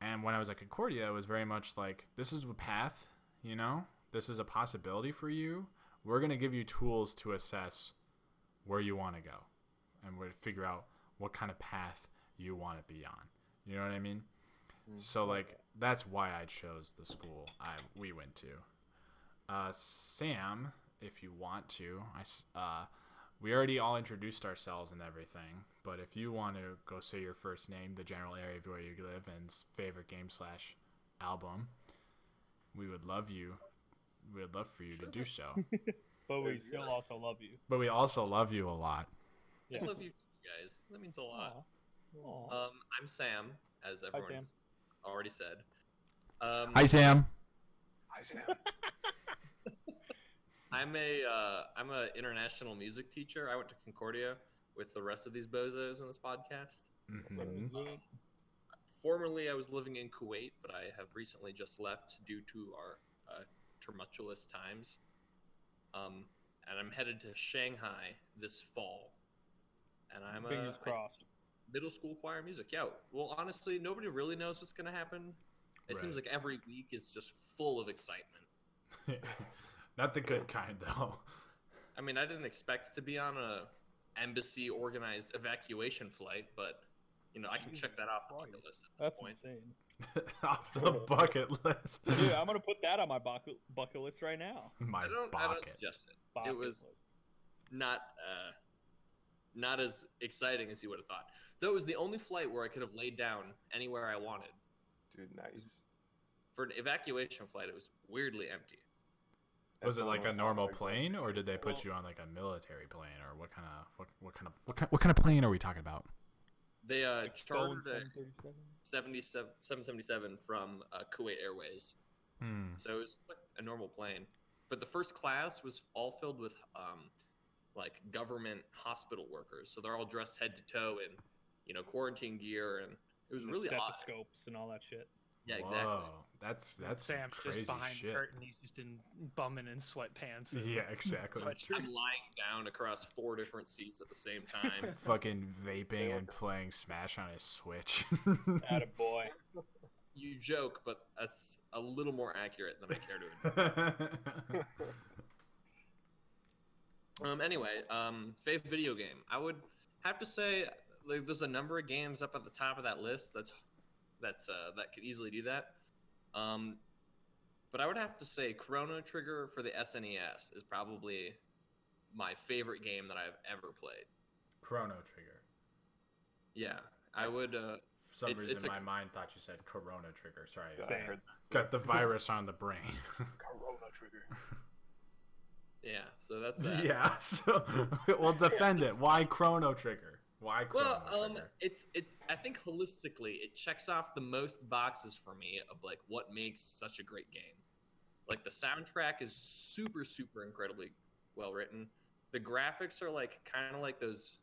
And when I was at Concordia, it was very much like, this is a path, you know, this is a possibility for you. We're going to give you tools to assess where you want to go. And we're to figure out what kind of path you want to be on. You know what I mean? So, like, that's why I chose the school we went to. Sam, if you want to, we already all introduced ourselves and everything, but if you want to go say your first name, the general area of where you live, and favorite game / album, we would love for you to do so. But we still also love you. But we also love you a lot. Yeah. I love you guys. That means a lot. Aw. I'm Sam, as everyone Sam. has already said. Hi, Sam. Hi, Sam. I'm a international music teacher. I went to Concordia with the rest of these bozos on this podcast. Mm-hmm. Formerly, I was living in Kuwait, but I have recently just left due to our tumultuous times. And I'm headed to Shanghai this fall. And I'm Fingers crossed. middle school choir music. Yeah. Well, honestly, nobody really knows what's going to happen. It seems like every week is just full of excitement. Not the good kind, though. I mean, I didn't expect to be on a embassy organized evacuation flight, but you know, I can check that off the bucket list at this That's point. insane. Off the bucket list. Dude, I'm gonna put that on my bucket list right now. My I don't bucket. suggest it. Bucket It was list. not as exciting as you would have thought. Though it was the only flight where I could have laid down anywhere I wanted. Dude, nice. For an evacuation flight, it was weirdly empty. Was it like a normal plane, or did they put you on like a military plane, or what kind of plane are we talking about? They chartered a 737? 777 from Kuwait Airways. So it was like a normal plane. But the first class was all filled with like government hospital workers. So they're all dressed head to toe in, you know, quarantine gear, and it was really odd. Stethoscopes and all that shit. Yeah, exactly. Whoa, that's Sam's crazy just behind shit. the curtain. He's just in bumming in sweatpants. And Yeah, exactly. sweatshirt. I'm lying down across 4 different seats at the same time. Fucking vaping and playing Smash on his Switch. Attaboy. You joke, but that's a little more accurate than I care to admit. Anyway, favorite video game. I would have to say, like, there's a number of games up at the top of that list that could easily do that. But I would have to say Chrono Trigger for the SNES is probably my favorite game that I've ever played. Chrono Trigger. Yeah, I would. For some It's- reason, it's a- my mind thought you said Corona Trigger. Sorry, Yeah, I heard that. got the virus on the brain. Corona Trigger. Yeah, so that's that. Yeah, so we'll defend it. Why Chrono Trigger? Why Chrono Well, Trigger? I think holistically it checks off the most boxes for me of like what makes such a great game. Like the soundtrack is super, super incredibly well written. The graphics are like kind of like those,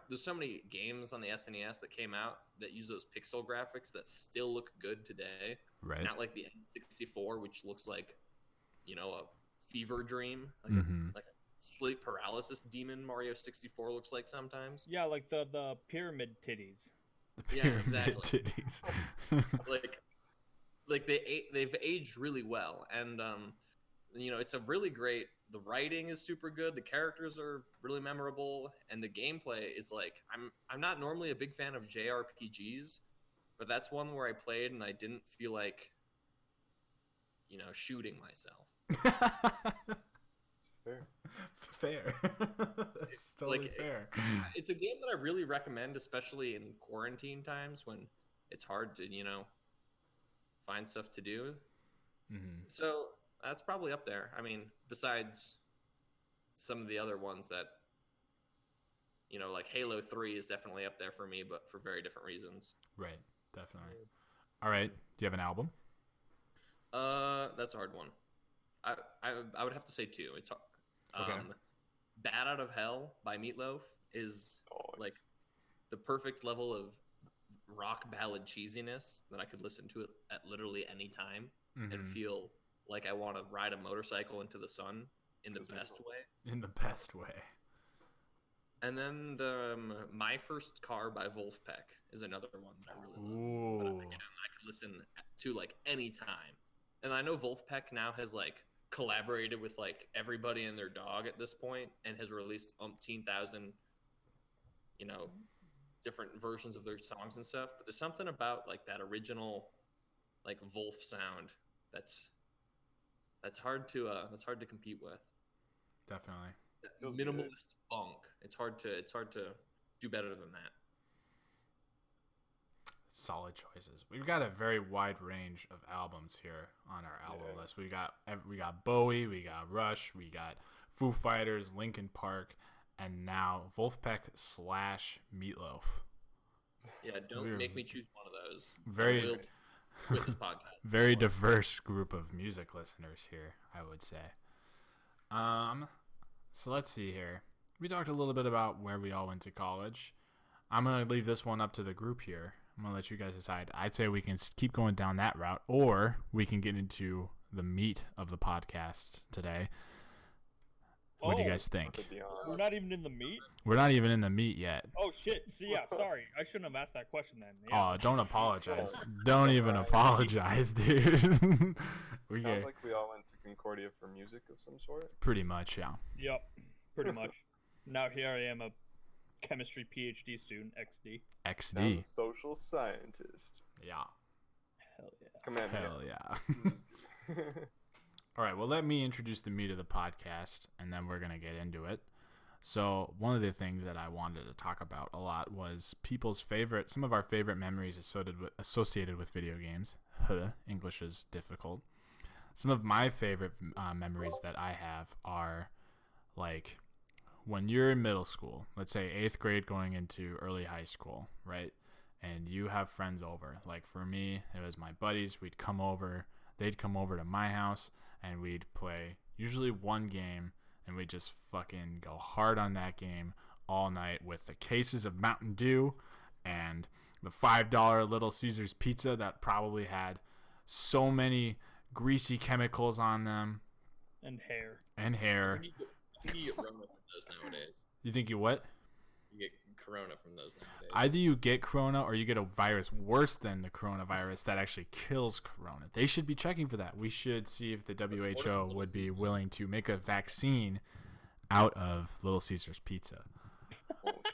there's so many games on the SNES that came out that use those pixel graphics that still look good today. Right. Not like the N64, which looks like, a fever dream, like a sleep paralysis demon Mario 64 looks like sometimes. Yeah, like the pyramid titties. The Yeah, pyramid exactly. titties. like they've aged really well, and it's a really great. The writing is super good. The characters are really memorable, and the gameplay is like I'm not normally a big fan of JRPGs, but that's one where I played and I didn't feel like shooting myself. Fair. Fair. That's totally fair. It's a game that I really recommend, especially in quarantine times when it's hard to find stuff to do. Mm-hmm. So that's probably up there. I mean, besides some of the other ones that, like Halo 3 is definitely up there for me, but for very different reasons. Right, definitely. All right, do you have an album? That's a hard one. I would have to say 2. It's Okay. Bad Out of Hell by Meatloaf is like the perfect level of rock ballad cheesiness that I could listen to it at literally any time and feel like I want to ride a motorcycle into the sun in the best way. In the best way. And then My First Car by Wolfpack is another one that I really love. Ooh. But again, I could listen to like any time. And I know Wolfpack now has like collaborated with like everybody and their dog at this point and has released umpteen thousand, different versions of their songs and stuff. But there's something about like that original like Wolf sound that's hard to compete with. Definitely. Feels Minimalist funk. It's hard to do better than that. Solid choices. We've got a very wide range of albums here on our album list. We got Bowie, we got Rush, we got Foo Fighters, Linkin Park, and now Wolfpack / Meatloaf. Yeah, don't make me choose one of those. Very I will quit this podcast. very diverse group of music listeners here, I would say. So let's see here. We talked a little bit about where we all went to college. I'm going to leave this one up to the group here. I'm going to let you guys decide. I'd say we can keep going down that route, or we can get into the meat of the podcast today. What do you guys think? We're not even in the meat? We're not even in the meat yet. Oh, shit. So, yeah, sorry. I shouldn't have asked that question then. Yeah. Oh, don't apologize. Don't even apologize, dude. Sounds like we all went to Concordia for music of some sort. Pretty much, yeah. Yep, pretty much. Now here I am, a chemistry PhD student, XD. Now XD. a social scientist. Yeah. Hell yeah. Command Hell yeah. All right, well, let me introduce the meat of the podcast, and then we're going to get into it. So one of the things that I wanted to talk about a lot was some of our favorite memories associated with video games. English is difficult. Some of my favorite memories that I have are like when you're in middle school, let's say 8th grade going into early high school, right? And you have friends over. Like for me, it was my buddies. They'd come over to my house and we'd play usually one game and we'd just fucking go hard on that game all night with the cases of Mountain Dew and the $5 Little Caesars pizza that probably had so many greasy chemicals on them. And hair. And hair. You can get Rona from those nowadays. You think you what? You get Corona from those nowadays. Either you get Corona or you get a virus worse than the coronavirus that actually kills Corona. They should be checking for that. We should see if the WHO would be willing to make a vaccine out of Little Caesars pizza.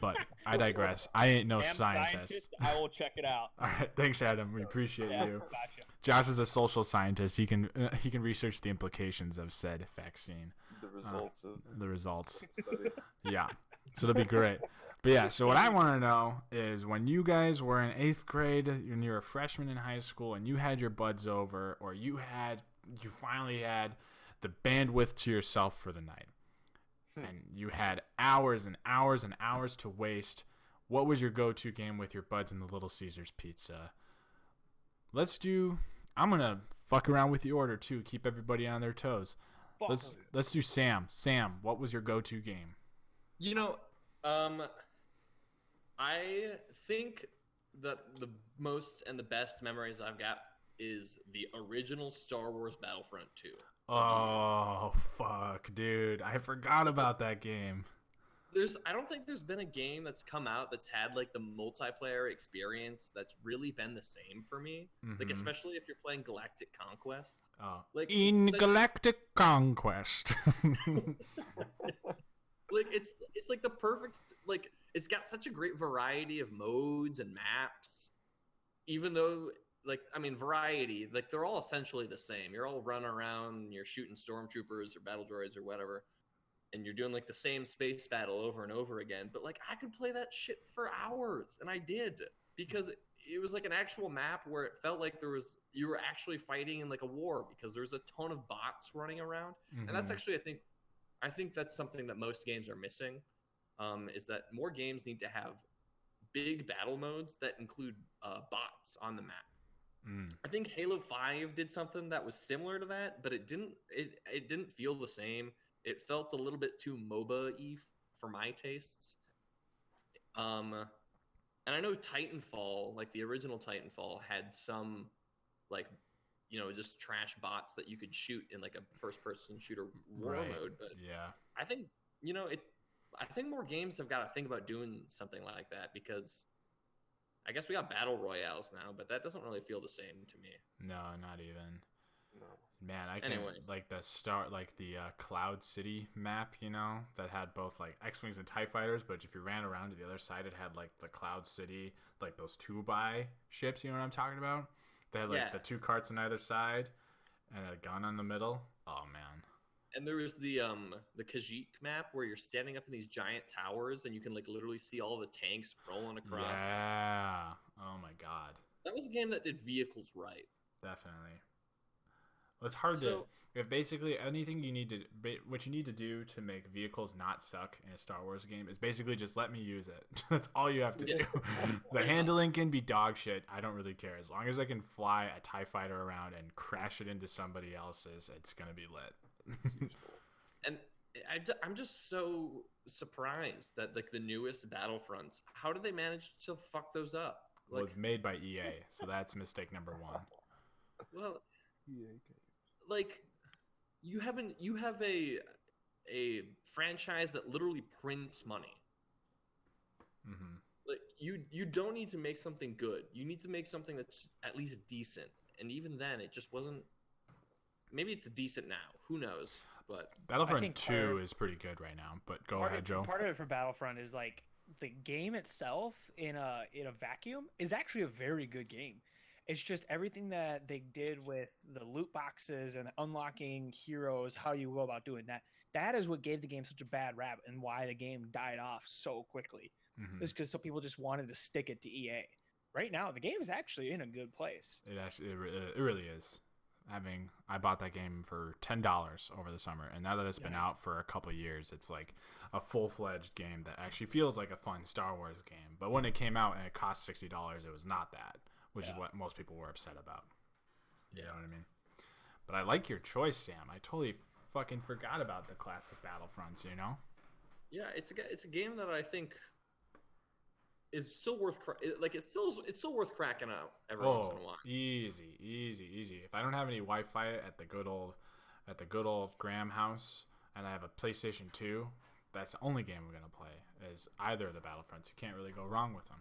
But I digress. I ain't no scientist. I will check it out. All right, thanks, Adam. We appreciate you. Gotcha. Josh is a social scientist. He can research the implications of said vaccine. The results. Yeah, so that'll be great. But yeah, so what I want to know is when you guys were in 8th grade, when you were a freshman in high school, and you had your buds over, or you finally had the bandwidth to yourself for the night, and you had hours and hours and hours to waste. What was your go-to game with your buds and the Little Caesars pizza? I'm gonna fuck around with the order too. Keep everybody on their toes. Let's do Sam. Sam, what was your go-to game? You know, I think that the most and the best memories I've got is the original Star Wars Battlefront 2. Oh, fuck, dude. I forgot about that game. I don't think there's been a game that's come out that's had like the multiplayer experience that's really been the same for me. Mm-hmm. Like especially if you're playing Galactic Conquest. Oh, like in Galactic Conquest. Like it's like the perfect, like it's got such a great variety of modes and maps. Even though variety, like they're all essentially the same. You're all running around and you're shooting stormtroopers or battle droids or whatever. And you're doing like the same space battle over and over again. But like I could play that shit for hours, and I did, because it was like an actual map where it felt like you were actually fighting in like a war, because there's a ton of bots running around. Mm-hmm. And that's actually I think that's something that most games are missing, is that more games need to have big battle modes that include bots on the map. I think Halo 5 did something that was similar to that, but it didn't feel the same. It felt a little bit too MOBA-y for my tastes. And I know Titanfall, like the original Titanfall, had some, like, just trash bots that you could shoot in like a first-person shooter war mode. But yeah, I think I think more games have got to think about doing something like that, because I guess we got battle royales now, but that doesn't really feel the same to me. No, not even. No. Man, I can like the Cloud City map, that had both like X-Wings and TIE fighters, but if you ran around to the other side, it had like the Cloud City, like those 2x ships, you know what I'm talking about? They had like the 2 carts on either side and a gun on the middle. Oh man. And there was the Khajiit map where you're standing up in these giant towers and you can like literally see all the tanks rolling across. Yeah. Oh my god. That was a game that did vehicles right. Definitely. Well, it's hard to. If basically anything what you need to do to make vehicles not suck in a Star Wars game is basically just let me use it. That's all you have to do. The handling can be dog shit. I don't really care. As long as I can fly a TIE fighter around and crash it into somebody else's, it's gonna be lit. And I'm just so surprised that like the newest Battlefronts, how did they manage to fuck those up? Like, it was made by EA, so that's mistake number 1. Well, like you have a franchise that literally prints money. Mm-hmm. Like you don't need to make something good. You need to make something that's at least decent. And even then, it just wasn't. Maybe it's decent now. Who knows? But Battlefront 2 is pretty good right now. But go ahead, Joe. Part of it for Battlefront is like the game itself in a vacuum is actually a very good game. It's just everything that they did with the loot boxes and unlocking heroes, how you go about doing that. That is what gave the game such a bad rap and why the game died off so quickly. Mm-hmm. It's because some people just wanted to stick it to EA. Right now, the game is actually in a good place. It really is. I bought that game for $10 over the summer, and now that it's been out for a couple of years, it's like a full-fledged game that actually feels like a fun Star Wars game. But when it came out and it cost $60, it was not that. Which is what most people were upset about. You know what I mean? But I like your choice, Sam. I totally fucking forgot about the classic Battlefronts, Yeah, it's a game that I think is still worth it's still worth cracking out every once in a while. Easy. If I don't have any Wi-Fi at the good old Graham house, and I have a PlayStation 2, that's the only game I'm gonna play. Is either of the Battlefronts. You can't really go wrong with them.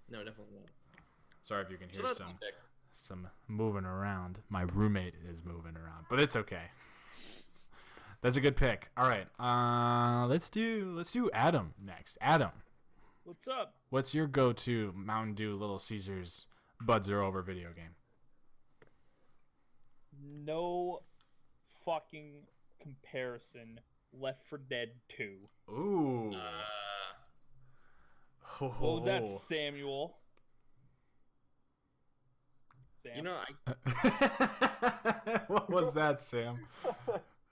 No, definitely not. Sorry if you can hear So that's my pick. some moving around. My roommate is moving around, but it's okay. That's a good pick. All right, let's do Adam next. Adam, What's up? what's your go-to Mountain Dew Little Caesars Buds Are Over video game? No fucking comparison. Left 4 Dead 2. Ooh. What was that, Samuel? Sam? You know, What was that, Sam?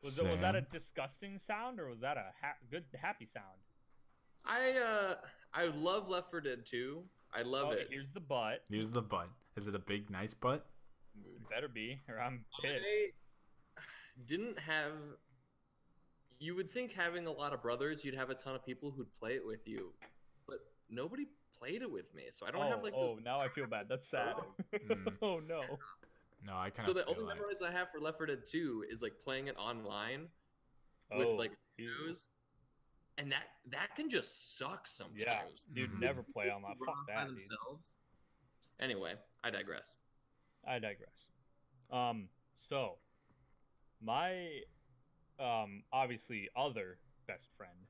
was that a disgusting sound or was that a good happy sound? I love Left 4 Dead 2. I love it. Here's the butt. Use the butt. Is it a big, nice butt? It better be, or I'm pissed. I didn't have. You would think having a lot of brothers, you'd have a ton of people who'd play it with you, but nobody played it with me, so I don't have like. Now I feel bad. That's sad. Oh no. No, I kind of. So the only memories I have for Left 4 Dead 2 is like playing it online with like videos, and that can just suck sometimes. Yeah, dude, never play on that. Fuck that, dude. Anyway, I digress. So my obviously other best friend,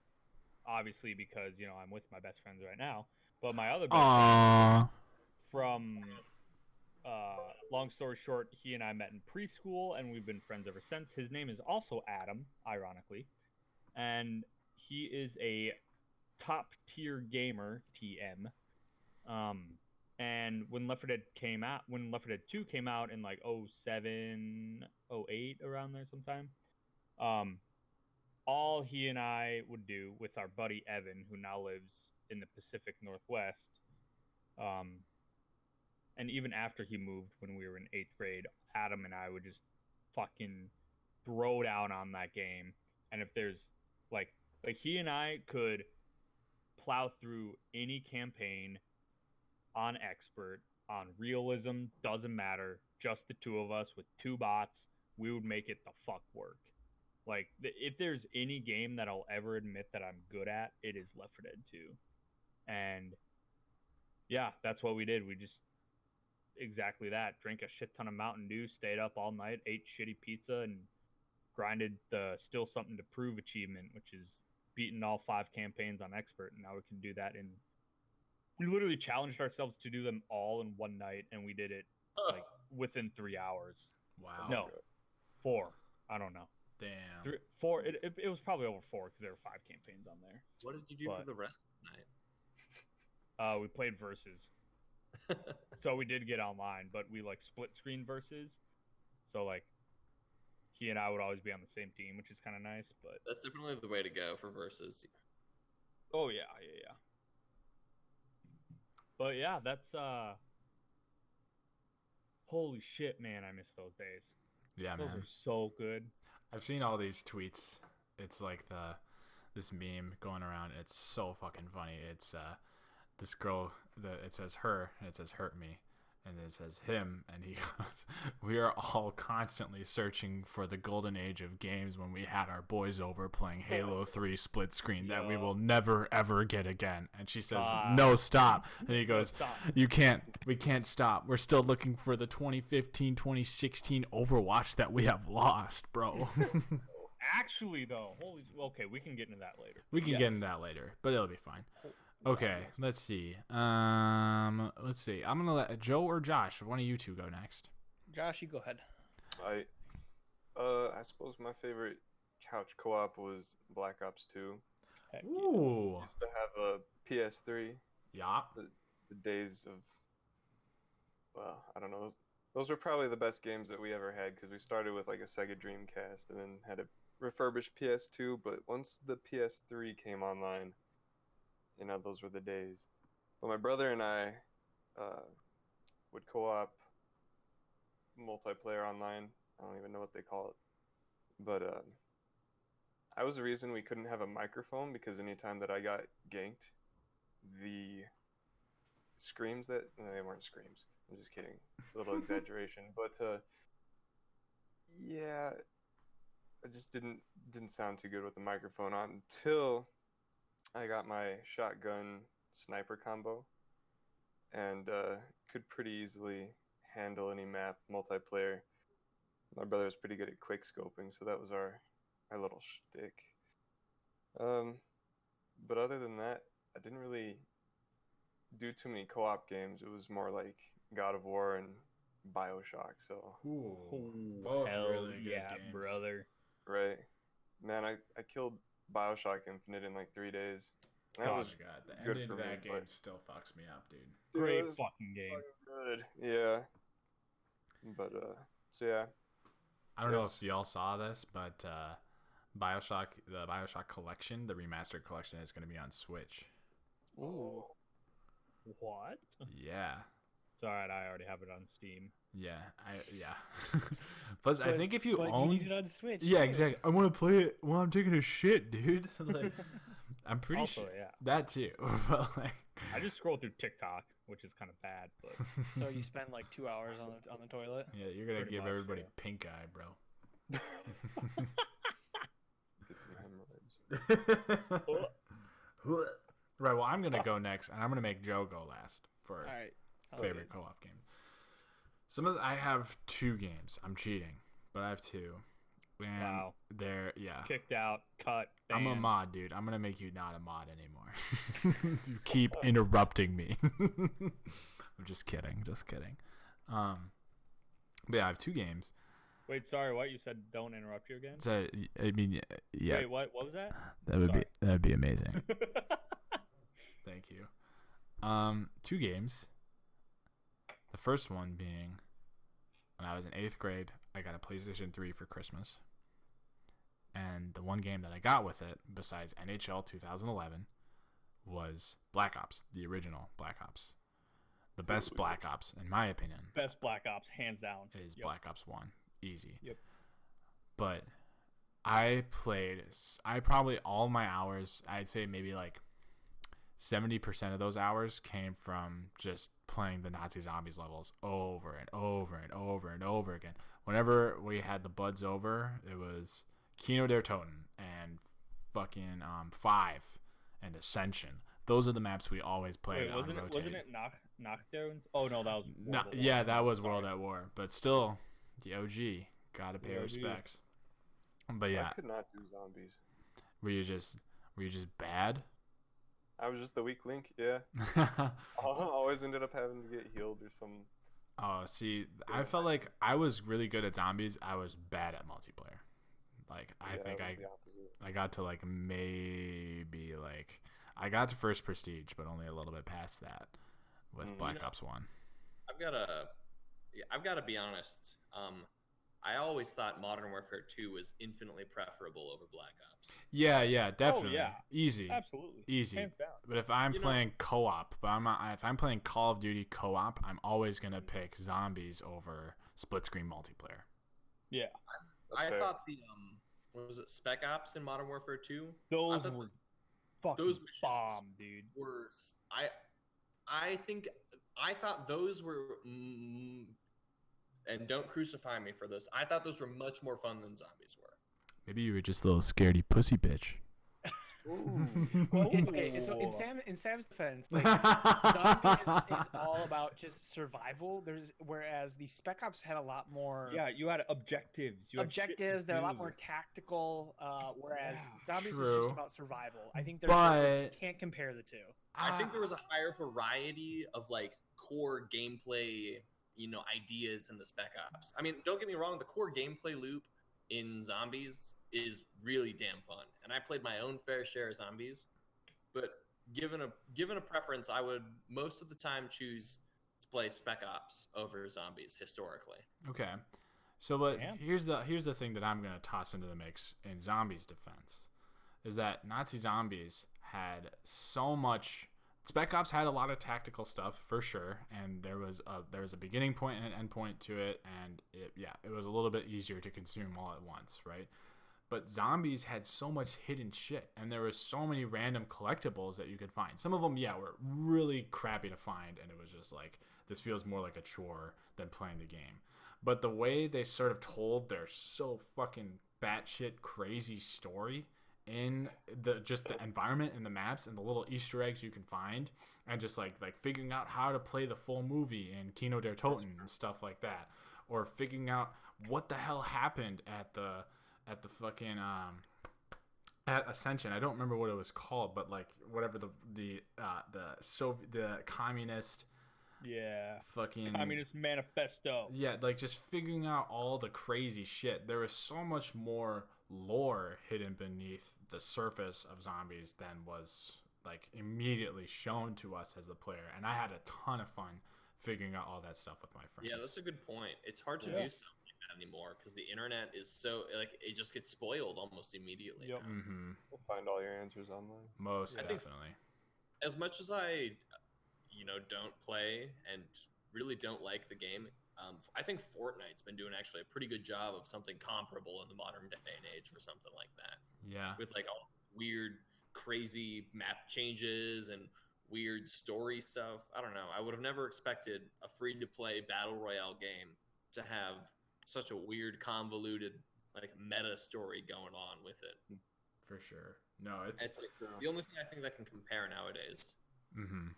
obviously because I'm with my best friends right now, but my other best friend from long story short, he and I met in preschool and we've been friends ever since. His name is also Adam, ironically, and he is a top tier gamer, TM. And when Left 4 Dead 2 came out in like 07, 08, around there sometime, all he and I would do with our buddy Evan, who now lives in the Pacific Northwest, and even after he moved when we were in 8th grade, Adam and I would just fucking throw down on that game. And if there's like he and I could plow through any campaign on expert, on realism, doesn't matter, just the two of us with 2 bots, we would make it the fuck work. Like, if there's any game that I'll ever admit that I'm good at, it is Left 4 Dead 2. And yeah, that's what we did. We just exactly that. Drank a shit ton of Mountain Dew, stayed up all night, ate shitty pizza, and grinded the Still Something to Prove achievement, which is beating all 5 campaigns on expert. And now we can do that in... We literally challenged ourselves to do them all in one night, and we did it like within 3 hours. Wow. No, 4. I don't know. Damn. 4. It was probably over 4 because there were 5 campaigns on there. What did you do for the rest of the night? We played versus. So we did get online, but we like split screen versus. So like he and I would always be on the same team, which is kind of nice. But that's definitely the way to go for versus. Oh yeah. But yeah, that's holy shit, man! I miss those days. Yeah, those man. are so good. I've seen all these tweets. It's like this meme going around. It's so fucking funny. It's this girl. It says her and it says hurt me, and it says him, and he goes, "We are all constantly searching for the golden age of games when we had our boys over playing Halo 3 split screen that we will never ever get again." And she says, "No, stop." And he goes, we can't stop. We're still looking for the 2015, 2016 Overwatch that we have lost, bro." Actually, though, okay, we can get into that later. We can get into that later, but it'll be fine. Okay, let's see. I'm gonna let Joe or Josh, one of you two, go next. Josh, you go ahead. I suppose my favorite couch co-op was Black Ops 2. Heck Ooh. Used to have a PS3. Yeah. The days of, well, I don't know. Those were probably the best games that we ever had because we started with like a Sega Dreamcast and then had a refurbished PS2. But once the PS3 came online, those were the days. But my brother and I would co-op multiplayer online. I don't even know what they call it. But I was the reason we couldn't have a microphone because anytime that I got ganked, the screams that no, they weren't screams. I'm just kidding. It's a little exaggeration, but yeah, it just didn't sound too good with the microphone on until I got my shotgun sniper combo, and could pretty easily handle any map multiplayer. My brother was pretty good at quick scoping, so that was our little shtick. But other than that, I didn't really do too many co-op games. It was more like God of War and BioShock. So Ooh, both Hell really good yeah, games. brother. right, man, I killed BioShock Infinite in like 3 days. That God, was Oh my god, the good ending for to me, that game but- still fucks me up, dude. Great it was fucking game. fucking good. Yeah. But so yeah. I don't know Yes. if y'all saw this, but the BioShock collection, the remastered collection, is going to be on Switch. Ooh. What? Yeah. It's alright, I already have it on Steam. Yeah. Plus, I think if you but own, you need it on Switch. yeah, too. exactly. I want to play it while I'm taking a shit, dude. Like, I'm pretty Also, sure yeah. that too. But like, I just scroll through TikTok, which is kind of bad, but So you spend like 2 hours on the toilet. yeah, you're gonna Pretty give much, everybody yeah. pink eye, bro. Get some hemorrhoids. Right. Well, I'm gonna go next, and I'm gonna make Joe go last for All right. favorite co-op game. I have 2 games. I'm cheating, but I have 2. And Wow. they're kicked out, cut, I'm a banned. mod, dude. I'm gonna make you not a mod anymore. You keep interrupting me. I'm just kidding. But yeah, I have 2 games. Wait, sorry, what? You said don't interrupt you again? So I mean, yeah, Wait, what was that? that would be amazing. Thank you. 2 games. The first one being when I was in 8th grade, I got a PlayStation 3 for Christmas. And the one game that I got with it, besides NHL 2011, was Black Ops, the original Black Ops. The best Black Ops, in my opinion, Best Black Ops, hands down. is Yep. Black Ops 1. Easy. Yep. But I probably all my hours, I'd say maybe like 70% of those hours came from just playing the Nazi Zombies levels over and over and over and over again. Whenever we had the buds over, it was Kino der Toten and fucking 5 and Ascension. Those are the maps we always played Wait, on wasn't rotated. it Knockdowns? Oh no, that was No, World at yeah, War. that was Sorry. World at War, but still, the OG, gotta pay The OG. respects. But yeah, I could not do zombies. were you just bad? I was just the weak link. Yeah. I always ended up having to get healed or some. Oh, see, I Yeah, felt nice. like I was really good at zombies. I was bad at multiplayer. Like I Yeah, think it was the opposite. I got to like maybe like I got to first prestige, but only a little bit past that with Black You know- Ops 1. I've got to be honest. I always thought Modern Warfare 2 was infinitely preferable over Black Ops. Yeah, definitely. yeah. Easy. Absolutely. Easy. Hands down. But if I'm You know- playing co-op, if I'm playing Call of Duty co-op, I'm always gonna pick zombies over split screen multiplayer. Yeah. That's I fair. thought the what was it, Spec Ops in Modern Warfare 2 Those thought were fucking those missions bomb, dude. were I thought those were and don't crucify me for this. I thought those were much more fun than zombies were. Maybe you were just a little scaredy pussy bitch. Okay, so in Sam's defense, like zombies is all about just survival. Whereas the Spec Ops had a lot more Yeah, you had objectives. You had shit to objectives. They're a lot do. more tactical. Whereas Yeah, zombies is true. just about survival. I think you But can't compare the two. I think there was a higher variety of like core gameplay, ideas in the Spec Ops. I mean, don't get me wrong, the core gameplay loop in zombies is really damn fun, and I played my own fair share of zombies. But given a preference, I would most of the time choose to play Spec Ops over zombies historically. Okay. So, but Damn. here's the thing that I'm gonna toss into the mix in zombies' defense, is that Nazi Zombies had so much. Spec Ops had a lot of tactical stuff for sure, and there was a beginning point and an end point to it, and it was a little bit easier to consume all at once, right? But Zombies had so much hidden shit, and there was so many random collectibles that you could find. Some of them, yeah, were really crappy to find, and it was just like, this feels more like a chore than playing the game. But the way they sort of told their so fucking batshit crazy story in the environment and the maps and the little Easter eggs you can find, and just like figuring out how to play the full movie in Kino der Toten and stuff like that, or figuring out what the hell happened at the fucking at Ascension. I don't remember what it was called, but like whatever the communist fucking Communist Manifesto. Yeah, like just figuring out all the crazy shit. There was so much more lore hidden beneath the surface of Zombies than was like immediately shown to us as the player, and I had a ton of fun figuring out all that stuff with my friends. Yeah, that's a good point. It's hard to do something like that anymore because the internet is so like it just gets spoiled almost immediately. Yep. Mm-hmm. You'll find all your answers online. Most I think- definitely. As much as I, don't play and really don't like the game, I think Fortnite's been doing actually a pretty good job of something comparable in the modern day and age for something like that. Yeah. With like all weird, crazy map changes and weird story stuff. I don't know. I would have never expected a free-to-play battle royale game to have such a weird, convoluted, like meta story going on with it. For sure. No, It's like the only thing I think that can compare nowadays. Mm-hmm.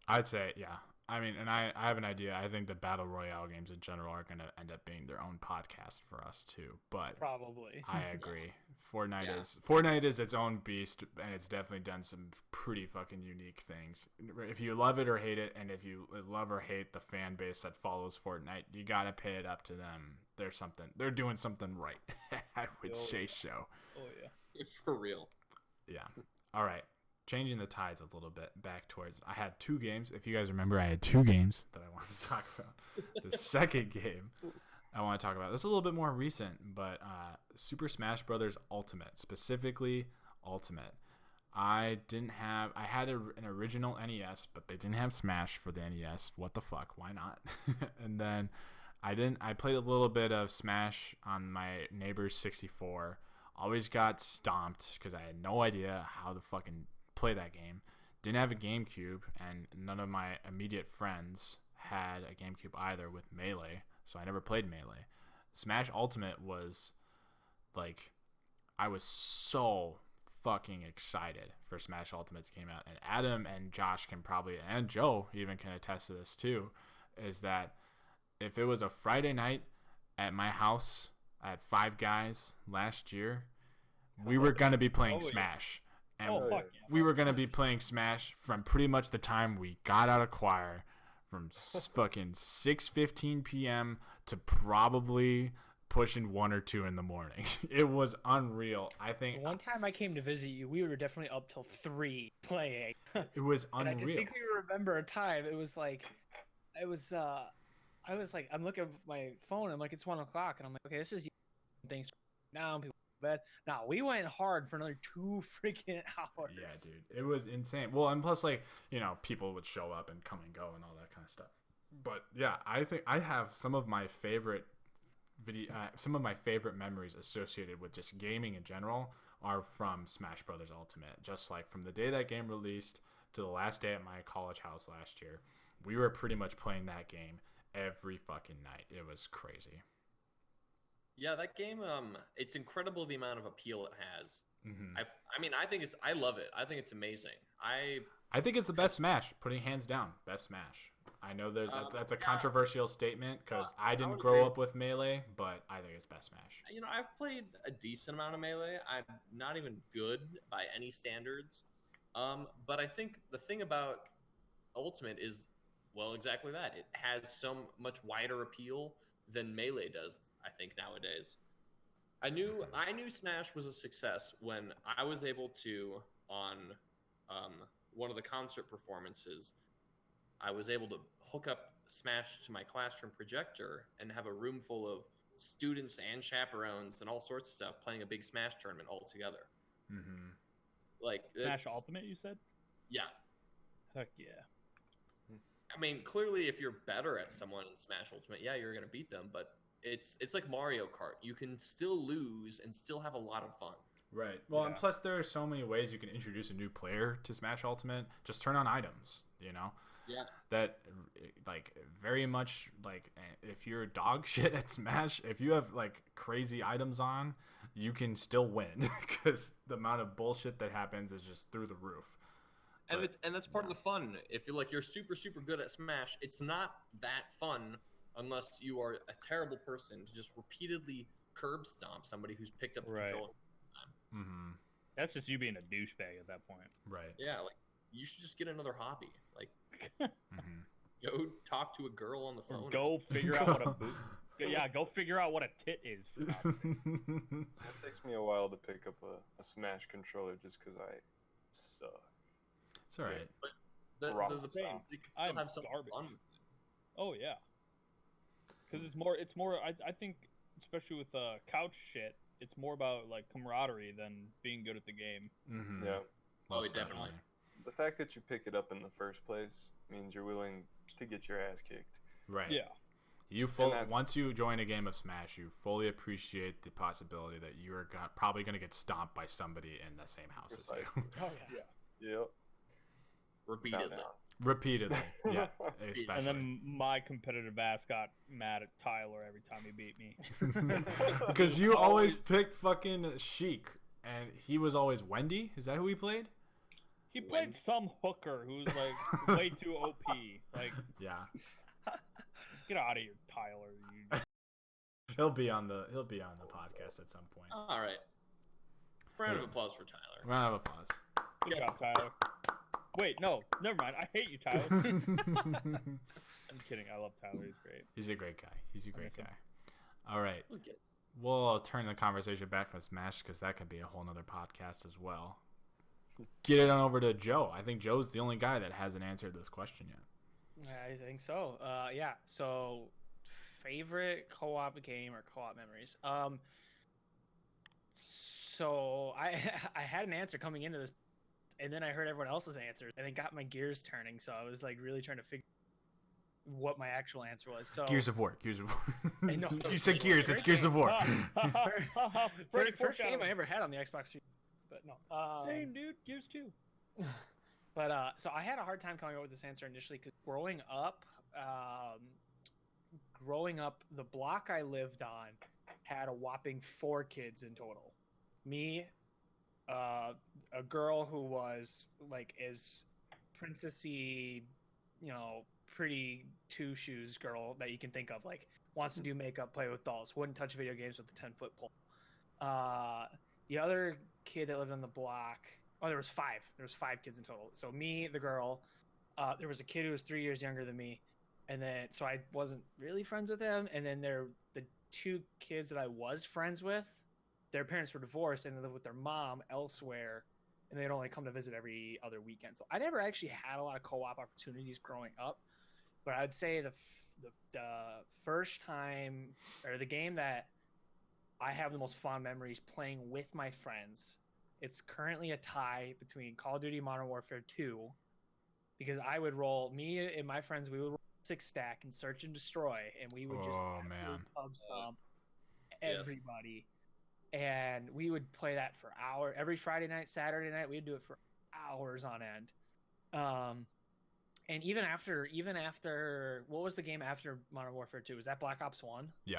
I'd say, yeah. I mean, and I have an idea. I think the Battle Royale games in general are going to end up being their own podcast for us, too. But Probably. I agree. Fortnite is its own beast, and it's definitely done some pretty fucking unique things. If you love it or hate it, and if you love or hate the fan base that follows Fortnite, you got to pay it up to them. They're doing something right. I would say so. Oh, yeah. For real. Yeah. All right. Changing the tides a little bit back towards. I had 2 games. If you guys remember, I had 2 games that I wanted to talk about. The second game I want to talk about. This is a little bit more recent, but Super Smash Brothers Ultimate, specifically Ultimate. I had an original NES, but they didn't have Smash for the NES. What the fuck? Why not? And then I played a little bit of Smash on my neighbor's 64. Always got stomped because I had no idea how to fucking play that game. Didn't have a GameCube, and none of my immediate friends had a GameCube either with Melee, so I never played Melee. Smash Ultimate was like, I was so fucking excited for Smash Ultimate to came out, and Adam and Josh and Joe even can attest to this too, is that if it was a Friday night at my house at Five Guys last year, we were going to be playing Smash. And fuck yeah. we were going to be playing Smash from pretty much the time we got out of choir, from fucking 6:15 p.m. to probably pushing 1 or 2 in the morning. It was unreal. I think One time I came to visit you, we were definitely up till 3 playing. it was And I unreal. distinctly remember a time. I was like, I'm looking at my phone. I'm like, it's 1 o'clock, and I'm like, okay, this is things now. People go to bed. Now we went hard for another 2 freaking hours. Yeah, dude, it was insane. Well, and plus, like, people would show up and come and go and all that kind of stuff. But yeah, I think I have some of my favorite memories associated with just gaming in general are from Smash Brothers Ultimate. Just like from the day that game released to the last day at my college house last year, we were pretty much playing that game every fucking night. It was crazy. Yeah, that game, it's incredible the amount of appeal it has. Mm-hmm. I love it. I think it's amazing. I think it's the best Smash, putting hands down, best Smash. I know that's a controversial statement because I didn't grow up with Melee, but I think it's best Smash. I've played a decent amount of Melee. I'm not even good by any standards. But I think the thing about Ultimate is, well, exactly that. It has so much wider appeal than Melee does, I think, nowadays. I knew Smash was a success when I was able to, on one of the concert performances, I was able to hook up Smash to my classroom projector and have a room full of students and chaperones and all sorts of stuff playing a big Smash tournament all together. Mm-hmm. Like Smash Ultimate, you said? Yeah. Heck yeah. I mean, clearly, if you're better at someone in Smash Ultimate, yeah, you're going to beat them. But it's like Mario Kart. You can still lose and still have a lot of fun. Right. Well, and Yeah. plus there are so many ways you can introduce a new player to Smash Ultimate. Just turn on items, you know? Yeah. That, like, very much, like, if you're dog shit at Smash, if you have, like, crazy items on, you can still win. Because the amount of bullshit that happens is just through the roof. And But, and that's part of the fun. If you're super super good at Smash, it's not that fun unless you are a terrible person to just repeatedly curb stomp somebody who's picked up the Right. controller. mm-hmm. That's just you being a douchebag at that point. Right. Yeah, like you should just get another hobby. Like Mm-hmm. go talk to a girl on the phone. Or go figure out what a boot. Yeah, go figure out what a tit is. For God's sake. It takes me a while to pick up a Smash controller just because I suck. It's all right. But the Rock thing same. is, you can still I'm have some garbage. fun. Oh yeah, because it's more. I think especially with couch shit, it's more about like camaraderie than being good at the game. Mm-hmm. Yeah. Most definitely. The fact that you pick it up in the first place means you're willing to get your ass kicked. Right. Yeah. You once you join a game of Smash, you fully appreciate the possibility that you are probably going to get stomped by somebody in the same house as you. Precisely. Oh yeah. Yep. Repeatedly. Repeatedly. Yeah. Especially. And then my competitive ass got mad at Tyler every time he beat me. Because you always picked fucking Sheik, and he was always Wendy. Is that who he played? He played some hooker who's like way too OP. Like, Yeah. get out of here, Tyler. You... He'll be on the podcast at some point. All right. Round of applause for Tyler. Round of applause. Good job, Tyler. Wait, no, never mind. I hate you, Tyler. I'm kidding. I love Tyler. He's great. He's a great guy. He's a great miss guy. him. All right. Okay. We'll turn the conversation back from Smash because that could be a whole nother podcast as well. Get it on over to Joe. I think Joe's the only guy that hasn't answered this question yet. I think so. Yeah. So, favorite co-op game or co-op memories. So I had an answer coming into this, and then I heard everyone else's answers, and it got my gears turning. So I was like really trying to figure what my actual answer was. So Gears of War. Gears of War. I know. You said Gears. It's Gears of War. First game I ever had on the Xbox 3, but no. Same, dude. Gears 2. But so I had a hard time coming up with this answer initially because growing up, the block I lived on had a whopping 4 kids in total. Me, a girl who was like as princessy, pretty two shoes girl that you can think of, like wants to do makeup, play with dolls, wouldn't touch video games with a 10-foot pole. The other kid that lived on the block. Oh, there was 5. There was 5 kids in total. So me, the girl, there was a kid who was 3 years younger than me, and then so I wasn't really friends with him. And then the 2 kids that I was friends with, their parents were divorced and they lived with their mom elsewhere, and they'd only come to visit every other weekend. So I never actually had a lot of co-op opportunities growing up. But I'd say the first time, or the game that I have the most fond memories playing with my friends. It's currently a tie between Call of Duty Modern Warfare 2, because I would roll, me and my friends, we would roll 6-stack and search and destroy, and we would just absolutely pub stomp everybody. And we would play that for hours. Every Friday night, Saturday night, we'd do it for hours on end. And even after, what was the game after Modern Warfare 2? Was that Black Ops 1? Yeah.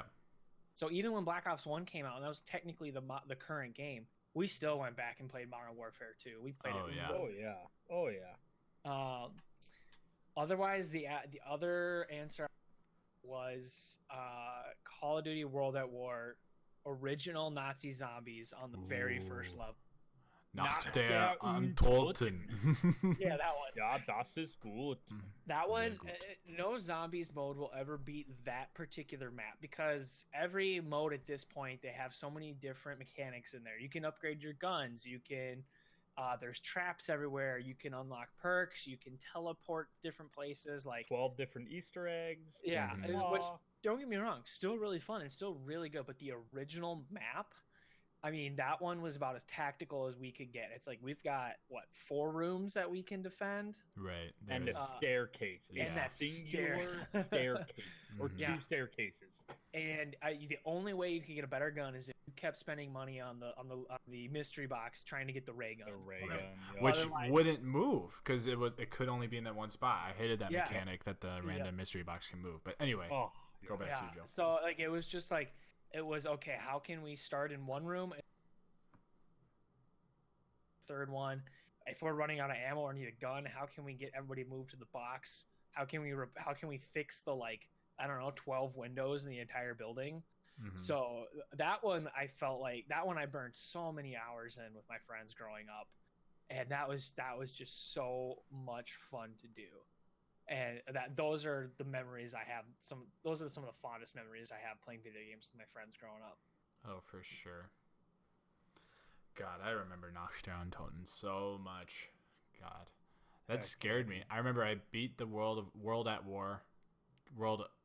So even when Black Ops 1 came out, and that was technically the current game, we still went back and played Modern Warfare 2. We played it. Yeah. Oh yeah. Otherwise, the other answer was Call of Duty World at War, original Nazi zombies on the very first level. Not der der Untoten. Yeah, that one. Yeah, das ist gut. That one, Sehr gut. no zombies mode will ever beat that particular map, because every mode at this point, they have so many different mechanics in there. You can upgrade your guns. You can, there's traps everywhere. You can unlock perks. You can teleport different places. Like 12 different Easter eggs. yeah, Mhm. which don't get me wrong, still really fun and still really good. But the original map, I mean, that one was about as tactical as we could get. It's like we've got 4 rooms that we can defend. Right. And there's- a staircase. Yeah. And that singular stair- staircase. or Mhm. 2 Yeah. staircases. And the only way you could get a better gun is if you kept spending money on the mystery box trying to get the ray gun. The ray Right. gun. Yeah. Which Otherwise- wouldn't move because it could only be in that one spot. I hated that Yeah. mechanic that the random mystery box can move. But anyway, Oh, go back Yeah. to you, Joe. So like it was just like it was okay. How can we start in one room? Third one, if we're running out of ammo or need a gun, how can we get everybody moved to the box? How can we fix the like I don't know 12 windows in the entire building? Mhm. So that one I felt like I burned so many hours in with my friends growing up, and that was just so much fun to do. And those are the memories I have. Those are some of the fondest memories I have playing video games with my friends growing up. Oh, for sure. God, I remember Knockdown Toten so much. God, that That's scared me. I remember I beat the World at War.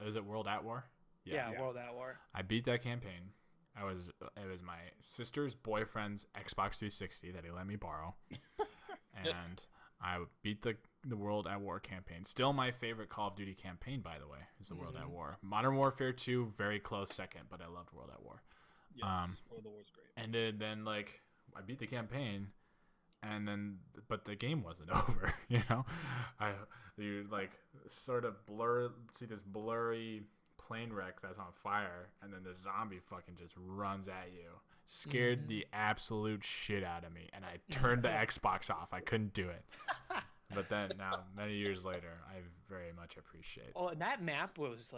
Is it World at War? Yeah, Yeah. World at War. I beat that campaign. It was my sister's boyfriend's Xbox 360 that he let me borrow, and I beat the World at War campaign. Still my favorite Call of Duty campaign, by the way, is the World at War. Modern Warfare 2, very close second, but I loved World at War. Yes, World of War's great. And then like I beat the campaign, but the game wasn't over. You know, you like sort of see this blurry plane wreck that's on fire, and then the zombie fucking just runs at you. Scared the absolute shit out of me, and I turned the Xbox off. I couldn't do it. But then now, many years later, I very much appreciate. Oh, and that map was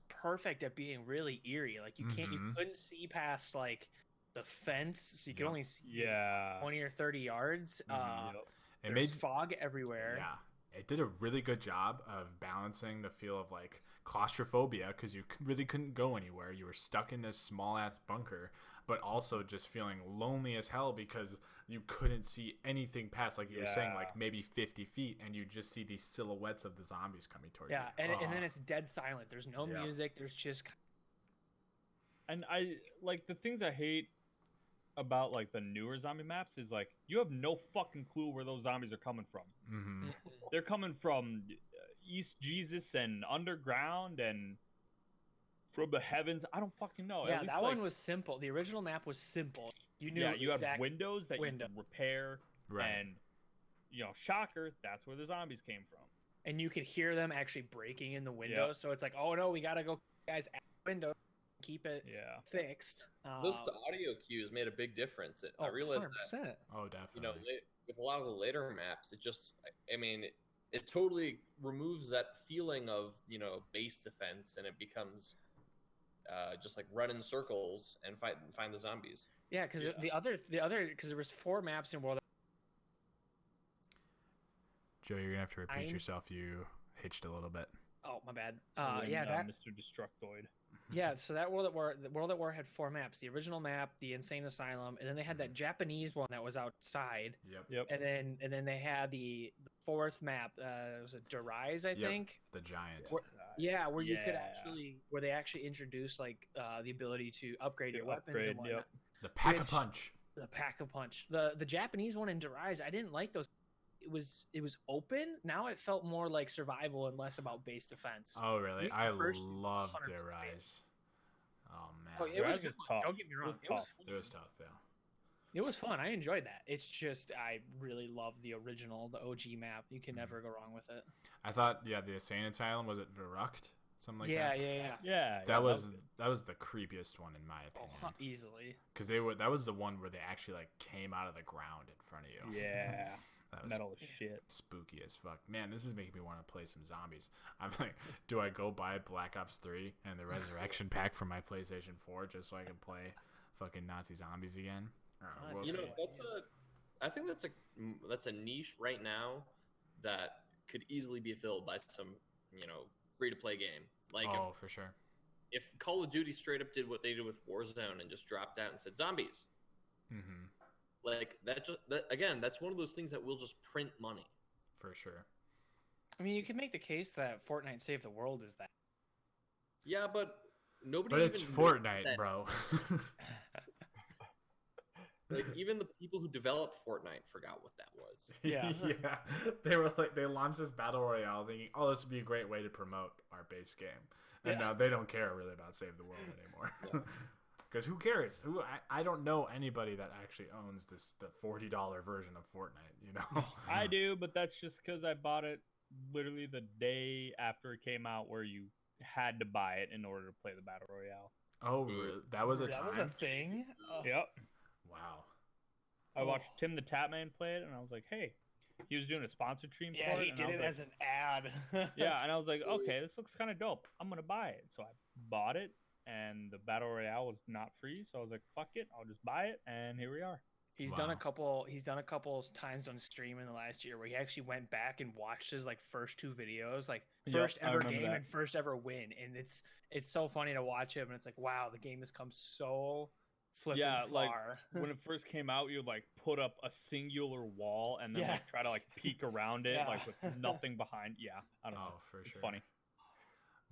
perfect at being really eerie. Like you couldn't see past like the fence, so you could Yep. only see Yeah. 20 or 30 yards. Mhm. Yep. It There's made fog everywhere. Yeah, it did a really good job of balancing the feel of like claustrophobia because you really couldn't go anywhere. You were stuck in this small ass bunker, but also just feeling lonely as hell because you couldn't see anything past, like you were saying, like maybe 50 feet, and you just see these silhouettes of the zombies coming towards Yeah, you. and then it's dead silent. There's no Yeah. music. There's just And I like the things I hate about like the newer zombie maps is like you have no fucking clue where those zombies are coming from. Mm-hmm. They're coming from East Jesus and underground and from the heavens. I don't fucking know. yeah, At least, that like, one was simple. The original map was simple. You knew yeah, you exact had windows that window. you could repair, Right. and shocker, that's where the zombies came from. and you could hear them actually breaking in the window. Yep. So it's like, oh no, we gotta go, guys, at the window, keep it Yeah, fixed. Those audio cues made a big difference. I realized that 100%. Oh, definitely. with a lot of the later maps, it just, I mean, it totally removes that feeling of base defense, and it becomes just like run in circles and find the zombies. Yeah, because the other because there was 4 maps in World. Joe, you're gonna have to repeat I'm- yourself. You hitched a little bit. Oh my bad. When, Yeah, that Mr. Destructoid. yeah. So that the World at War had 4 maps: the original map, the Insane Asylum, and then they had that Japanese one that was outside, Yep. and then they had the 4th map. Was it Derise, I Yep. think? The giant. Where- Yeah, where you could Yeah. where they actually introduced like the ability to upgrade your weapons Upgrade, and whatnot. yep. The pack a Which- punch. The pack a punch. The Japanese one in Derise, I didn't like those. It was open. Now it felt more like survival and less about base defense. Oh, really? These I first loved 100 their space. rise. Oh man, Oh, it was Derise good was fun. tough. Don't get me It wrong. was It was tough. fun. it was tough. Yeah. It was fun. I enjoyed that. It's just I really love the original, the OG map. You can never go wrong with it. I thought, the Insane Asylum, was it Verrucht? Something like yeah, that. yeah. Yeah, That was the creepiest one in my Oh, opinion. easily. Because that was the one where they actually like came out of the ground in front of you. Yeah, That was metal as shit. spooky as fuck. Man, this is making me want to play some zombies. I'm like, do I go buy Black Ops 3 and the Resurrection Pack for my PlayStation 4 just so I can play fucking Nazi zombies again? We'll see. I think that's a niche right now that could easily be filled by some free to play game. Like Oh, for sure. if Call of Duty straight up did what they did with Warzone and just dropped out and said zombies, Mm-hmm. like that's one of those things that will just print money. For sure. I mean, you can make the case that Fortnite Save the World is that. Yeah, but nobody. But it's even Fortnite, that- bro. Like even the people who developed Fortnite forgot what that was. Yeah. Yeah. They were like, they launched this battle royale thinking, oh, this would be a great way to promote our base game. And Yeah. now they don't care really about Save the World anymore. Because who cares? I don't know anybody that actually owns the $40 version of Fortnite, you know? I do, but that's just because I bought it literally the day after it came out, where you had to buy it in order to play the battle royale. Oh, really? That was a That time? was a thing. Oh. Yep. Wow. I watched Tim the Tapman play it, and I was like, hey, he was doing a sponsored stream Yeah, for it. he and did I was it like, as an ad. yeah, and I was like, okay, this looks kind of dope. I'm gonna buy it. So I bought it, and the battle royale was not free. So I was like, fuck it, I'll just buy it, and here we are. He's Wow. done a couple. He's done a couple times on stream in the last year where he actually went back and watched his like first two videos, like Yep, first I ever remember game that. and first ever win, and it's so funny to watch him, and it's like, wow, the game has come so flipping Yeah, like, far. When it first came out, you'd like put up a singular wall and then Yeah. like try to like peek around it, Yeah. like with nothing behind. Yeah, I don't know. Oh, for It's sure. funny,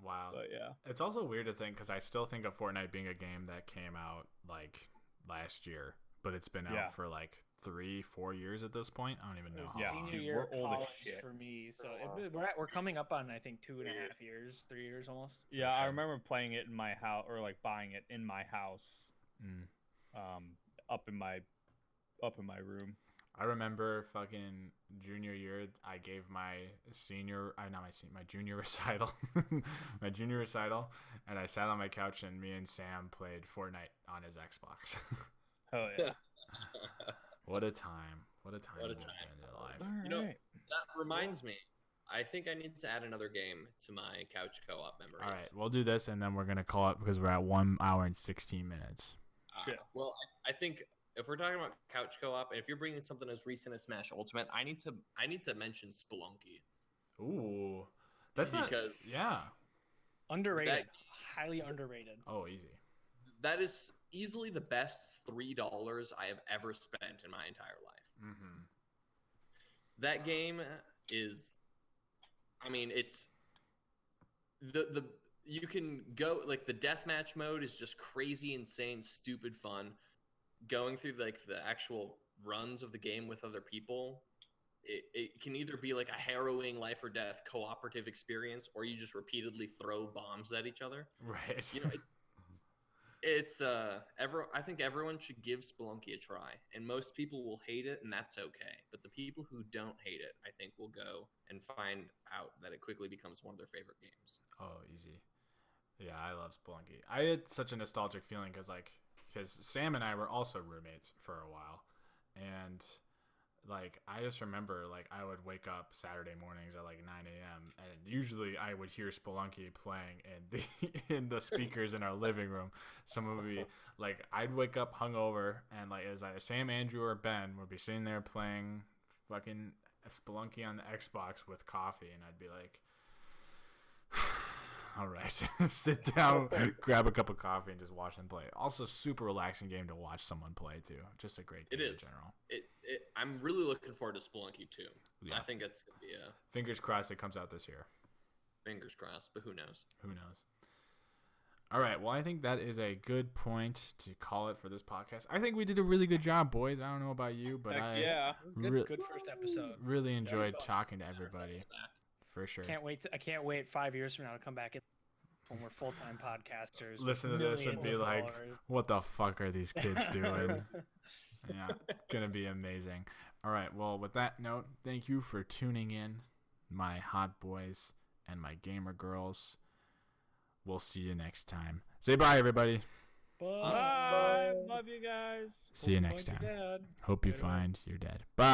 Wow. but yeah. It's also weird to think because I still think of Fortnite being a game that came out like last year, but it's been out Yeah. for like 3-4 years at this point. I don't even It know was how Yeah, long. senior dude, year we're of old as college shit. for me, so Oh, wow. we're coming up on I think 2.5 years, 3 years almost. Yeah, I sure. remember playing it in my house, or like buying it in my house, Mm. up in my room. I remember fucking junior year. I gave my my junior recital, my junior recital, and I sat on my couch and me and Sam played Fortnite on his Xbox. Oh yeah. What a time! What a time! What a to live time. in your life. All You know, right. That reminds me. I think I need to add another game to my couch co-op memories. All right, we'll do this and then we're gonna call it because we're at 1 hour and 16 minutes. Yeah. Well, I think if we're talking about couch co-op, and if you're bringing something as recent as Smash Ultimate, I need to mention Spelunky. Ooh, that's not. Because- Yeah. Underrated, That- highly underrated. Oh, easy. That is easily the best $3 I have ever spent in my entire life. Mm-hmm. That game is, I mean, it's the you can go like the deathmatch mode is just crazy, insane, stupid fun. Going through like the actual runs of the game with other people, it can either be like a harrowing life or death cooperative experience, or you just repeatedly throw bombs at each other. Right. You know, it's I think everyone should give Spelunky a try, and most people will hate it, and that's okay. But the people who don't hate it, I think, will go and find out that it quickly becomes one of their favorite games. Oh, easy. Yeah, I love Spelunky. I had such a nostalgic feeling because Sam and I were also roommates for a while, and like I just remember like I would wake up Saturday mornings at like 9 a.m. and usually I would hear Spelunky playing in the speakers in our living room. Someone would be like, I'd wake up hungover and like it was either Sam, Andrew, or Ben would be sitting there playing fucking Spelunky on the Xbox with coffee, and I'd be like, all right, sit down, grab a cup of coffee, and just watch them play. Also, super relaxing game to watch someone play too. Just a great game It in is. general. I'm really looking forward to Spelunky too. Yeah. I think it's gonna be a Fingers crossed it comes out this year. fingers crossed, but who knows? Who knows? All right. Well, I think that is a good point to call it for this podcast. I think we did a really good job, boys. I don't know about you, but Heck I yeah. It was a good, Re- good first episode. really enjoyed fun. talking to everybody. For sure. I can't wait 5 years from now to come back when we're full time podcasters. with Listen to this and millions be of like, followers. what the fuck are these kids doing? Yeah, gonna be amazing. All right, well, with that note, thank you for tuning in, my hot boys and my gamer girls. We'll see you next time. Say bye, everybody. Bye. Love you guys. See you Hope next find time. your dad. Hope you Later. find your dad. Bye.